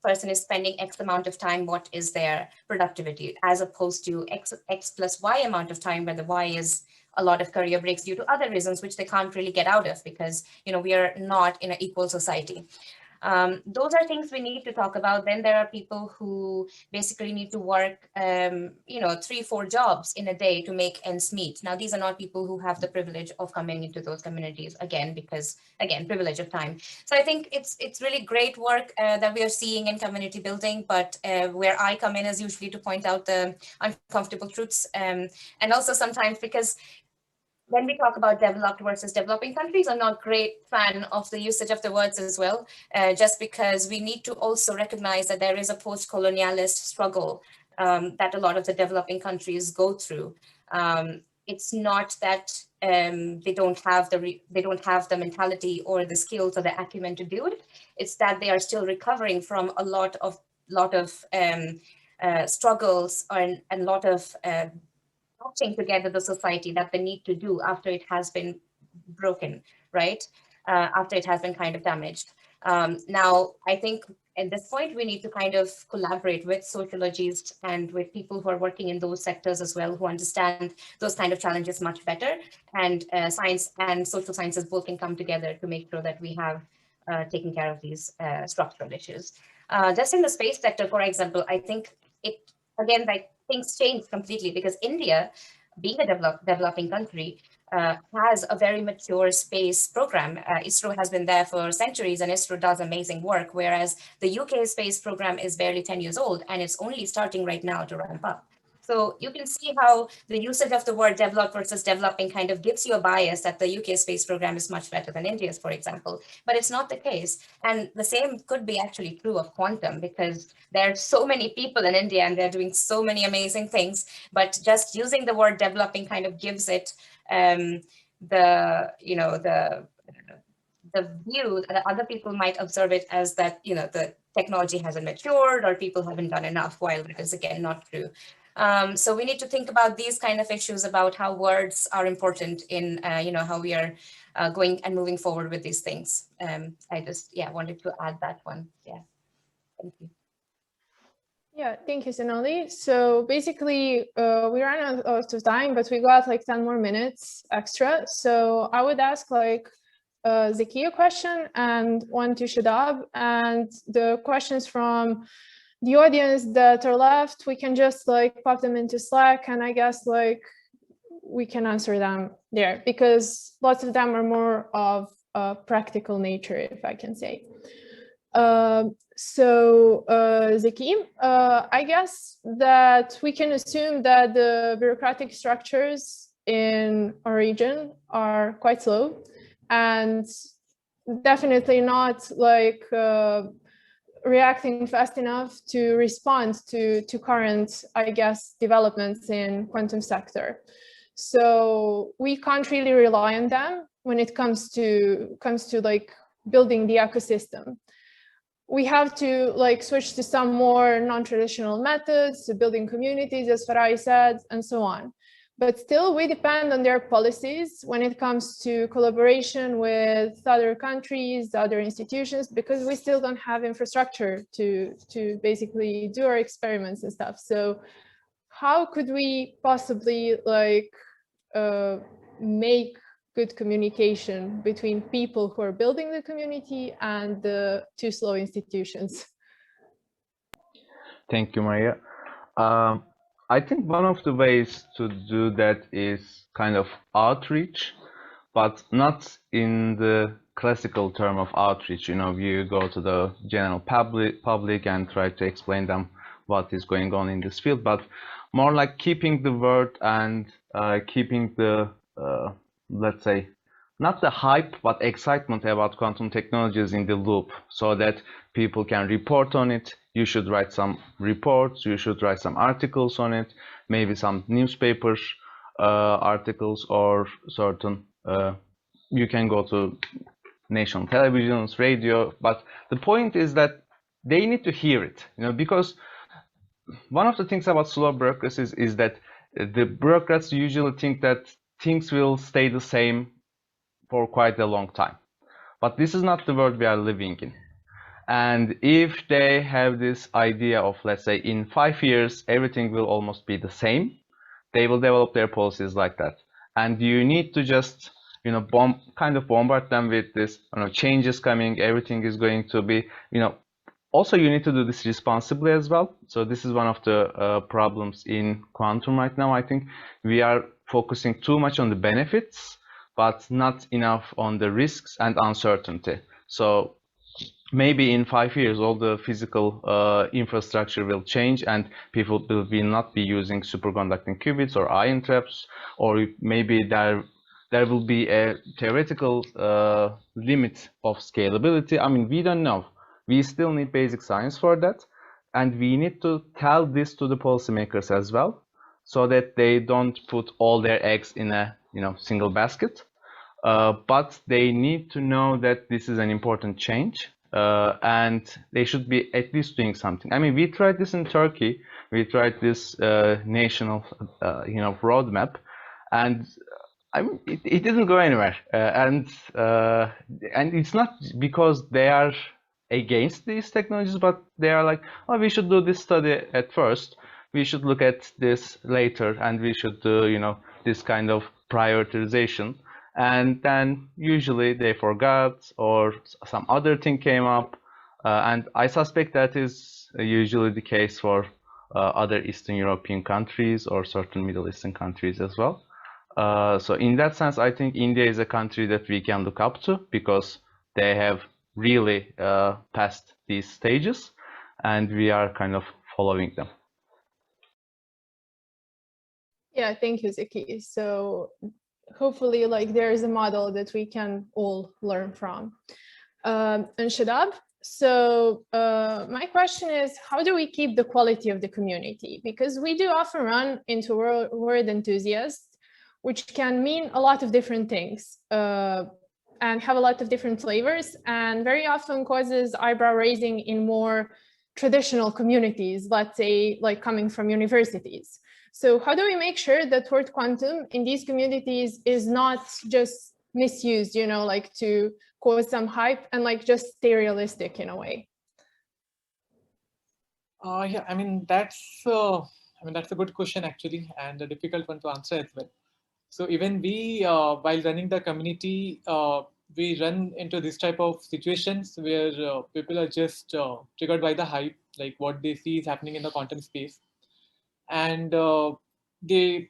person is spending X amount of time, what is their productivity, as opposed to X plus Y amount of time, where the Y is a lot of career breaks due to other reasons which they can't really get out of because we are not in an equal society. Those are things we need to talk about. Then there are people who basically need to work, 3-4 jobs in a day to make ends meet. Now, these are not people who have the privilege of coming into those communities, because privilege of time. So I think it's really great work that we are seeing in community building, but where I come in is usually to point out the uncomfortable truths, and also sometimes because when we talk about developed versus developing countries, I'm not a great fan of the usage of the words as well, just because we need to also recognize that there is a post-colonialist struggle that a lot of the developing countries go through. It's not that they don't have the mentality or the skills or the acumen to do it. It's that they are still recovering from a lot of struggles and a lot of patching together the society that they need to do after it has been broken, right? After it has been kind of damaged. Now, I think at this point, we need to kind of collaborate with sociologists and with people who are working in those sectors as well, who understand those kind of challenges much better. And science and social sciences both can come together to make sure that we have taken care of these structural issues. Just in the space sector, for example, I think again, like things change completely because India, being a developing country, has a very mature space program. ISRO has been there for centuries and ISRO does amazing work, whereas the UK space program is barely 10 years old and it's only starting right now to ramp up. So you can see how the usage of the word developed versus developing kind of gives you a bias that the UK space program is much better than India's, for example, but it's not the case. And the same could be actually true of quantum because there are so many people in India and they're doing so many amazing things, but just using the word developing kind of gives it the view that other people might observe it as that, the technology hasn't matured or people haven't done enough, while that is again not true. So we need to think about these kind of issues about how words are important in, how we are going and moving forward with these things. I just, wanted to add that one. Yeah, thank you. Yeah, thank you, Sonali. So basically, we ran out of time, but we got like 10 more minutes extra. So I would ask like Zeki a question and one to Shadab, and the questions from the audience that are left, we can just like pop them into Slack, and I guess like we can answer them there because lots of them are more of a practical nature, if I can say. Zeki, I guess that we can assume that the bureaucratic structures in our region are quite slow and definitely not like reacting fast enough to respond to current, I guess, developments in quantum sector. So we can't really rely on them when it comes to like building the ecosystem. We have to like switch to some more non-traditional methods, to building communities, as Farai said, and so on. But still, we depend on their policies when it comes to collaboration with other countries, other institutions, because we still don't have infrastructure to basically do our experiments and stuff. So how could we possibly like make good communication between people who are building the community and the too slow institutions? Thank you, Maria. I think one of the ways to do that is kind of outreach, but not in the classical term of outreach. You go to the general public and try to explain them what is going on in this field, but more like keeping the word and keeping the let's say, not the hype, but excitement about quantum technologies in the loop so that people can report on it. You should write some reports, you should write some articles on it, maybe some newspaper articles or certain, you can go to national televisions, radio, but the point is that they need to hear it, because one of the things about slow bureaucracies is that the bureaucrats usually think that things will stay the same for quite a long time. But this is not the world we are living in. And if they have this idea of, let's say, in 5 years, everything will almost be the same, they will develop their policies like that. And you need to just, bombard them with this, changes coming, everything is going to be, also you need to do this responsibly as well. So this is one of the problems in quantum right now. I think we are focusing too much on the benefits, but not enough on the risks and uncertainty. So maybe in 5 years, all the physical infrastructure will change and people will not be using superconducting qubits or ion traps, or maybe there will be a theoretical limit of scalability. I mean, we don't know. We still need basic science for that. And we need to tell this to the policymakers as well, so that they don't put all their eggs in a single basket. But they need to know that this is an important change, and they should be at least doing something. I mean, we tried this in Turkey. We tried this national, roadmap, and I mean, it didn't go anywhere. And it's not because they are against these technologies, but they are like, oh, we should do this study at first. We should look at this later, and we should do, this kind of prioritization. And then usually they forgot, or some other thing came up. And I suspect that is usually the case for other Eastern European countries or certain Middle Eastern countries as well. So in that sense, I think India is a country that we can look up to because they have really passed these stages, and we are kind of following them. Yeah, thank you, Zeki. So hopefully, like, there is a model that we can all learn from. And Shadab, so my question is, how do we keep the quality of the community? Because we do often run into word enthusiasts, which can mean a lot of different things and have a lot of different flavors, and very often causes eyebrow raising in more traditional communities, let's say, like coming from universities. So how do we make sure that word quantum in these communities is not just misused, you know, like to cause some hype, and like just stay realistic in a way? Yeah, I mean that's a good question actually, and a difficult one to answer as well. So even we, while running the community, we run into this type of situations where people are just triggered by the hype, like what they see is happening in the quantum space, and they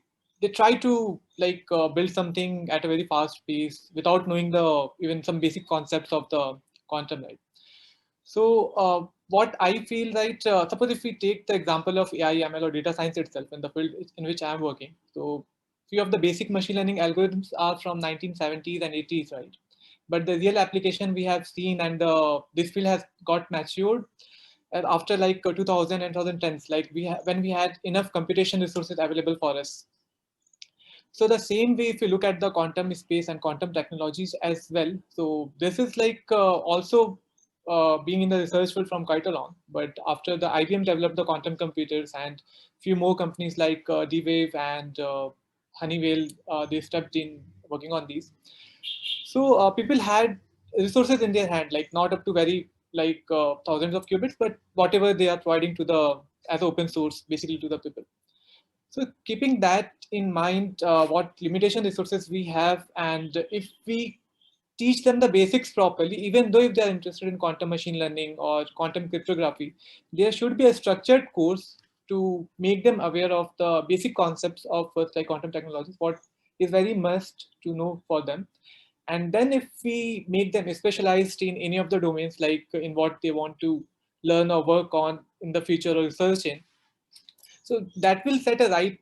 try to like build something at a very fast pace without knowing the even some basic concepts of the quantum, right? So what I feel, right, suppose if we take the example of AI, ML, or data science itself in the field in which I am working. So few of the basic machine learning algorithms are from 1970s and 80s, right? But the real application we have seen, and this field has got matured after like 2000 and 2010s, like when we had enough computation resources available for us. So the same way, if you look at the quantum space and quantum technologies as well, so this is like also being in the research field from quite a long. But after the IBM developed the quantum computers, and few more companies like D-Wave and Honeywell, they stepped in working on these. So people had resources in their hand, like not up to very like thousands of qubits, but whatever they are providing to the as open source, basically to the people. So keeping that in mind, what limitation resources we have, and if we teach them the basics properly, even though if they are interested in quantum machine learning or quantum cryptography, there should be a structured course to make them aware of the basic concepts of first like quantum technologies, what is very must to know for them. And then if we make them specialized in any of the domains, like in what they want to learn or work on in the future or research in, so that will set a right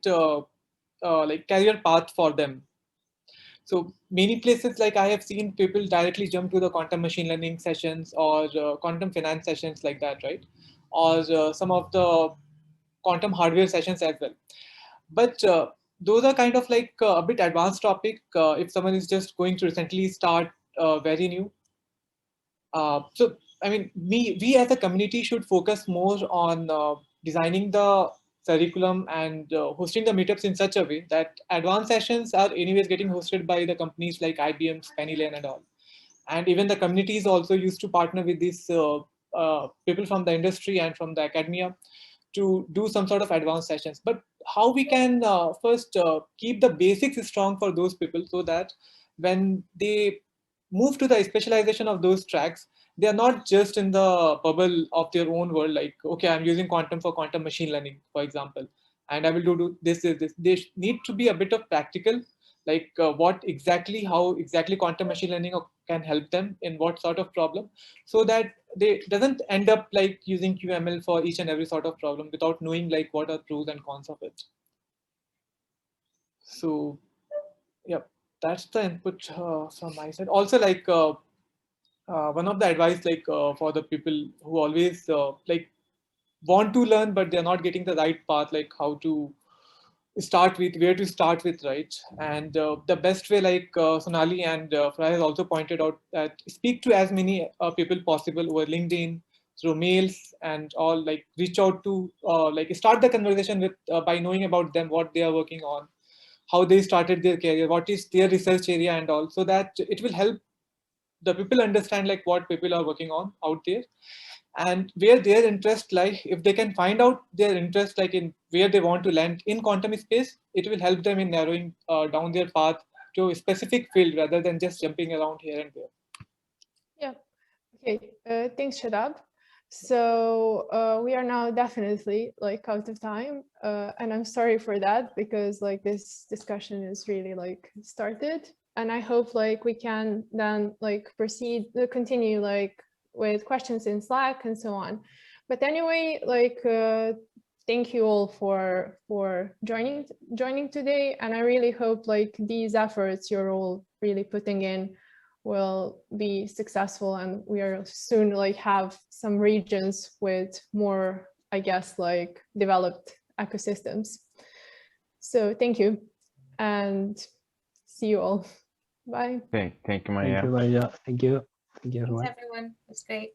like career path for them. So many places, like I have seen people directly jump to the quantum machine learning sessions or quantum finance sessions like that, right? Or some of the quantum hardware sessions as well. But those are kind of like a bit advanced topic if someone is just going to recently start very new. So I mean, we as a community should focus more on designing the curriculum and hosting the meetups in such a way that advanced sessions are anyways getting hosted by the companies like IBM, Spannylane, and all. And even the communities also used to partner with these people from the industry and from the academia to do some sort of advanced sessions. But how we can first keep the basics strong for those people, so that when they move to the specialization of those tracks, they are not just in the bubble of their own world, like, okay, I'm using quantum for quantum machine learning, for example, and I will do this. They need to be a bit of practical, like how exactly quantum machine learning can help them in what sort of problem, so that they doesn't end up like using QML for each and every sort of problem without knowing like what are pros and cons of it. So yeah, that's the input from my side. Also, like one of the advice, like for the people who always like want to learn but they're not getting the right path, like how to start with, where to start with, right? And the best way, like Sonali and Farai has also pointed out, that speak to as many people possible over LinkedIn, through mails and all, like reach out to like start the conversation with by knowing about them, what they are working on, how they started their career, what is their research area and all, so that it will help the people understand like what people are working on out there and where their interest lie. If they can find out their interest, like in where they want to land in quantum space, it will help them in narrowing down their path to a specific field rather than just jumping around here and there. Yeah. Okay. Thanks, Shadab. So we are now definitely like out of time, and I'm sorry for that, because like this discussion is really like started, and I hope like we can then like continue like with questions in Slack and so on. But anyway, like thank you all for joining today, and I really hope like these efforts you're all really putting in will be successful, and we are soon like have some regions with more, I guess, like developed ecosystems. So thank you and see you all. Bye. Thank you, Maria. Thank you, Maria. Thank you. Thank you, everyone. Thanks, everyone. It's great.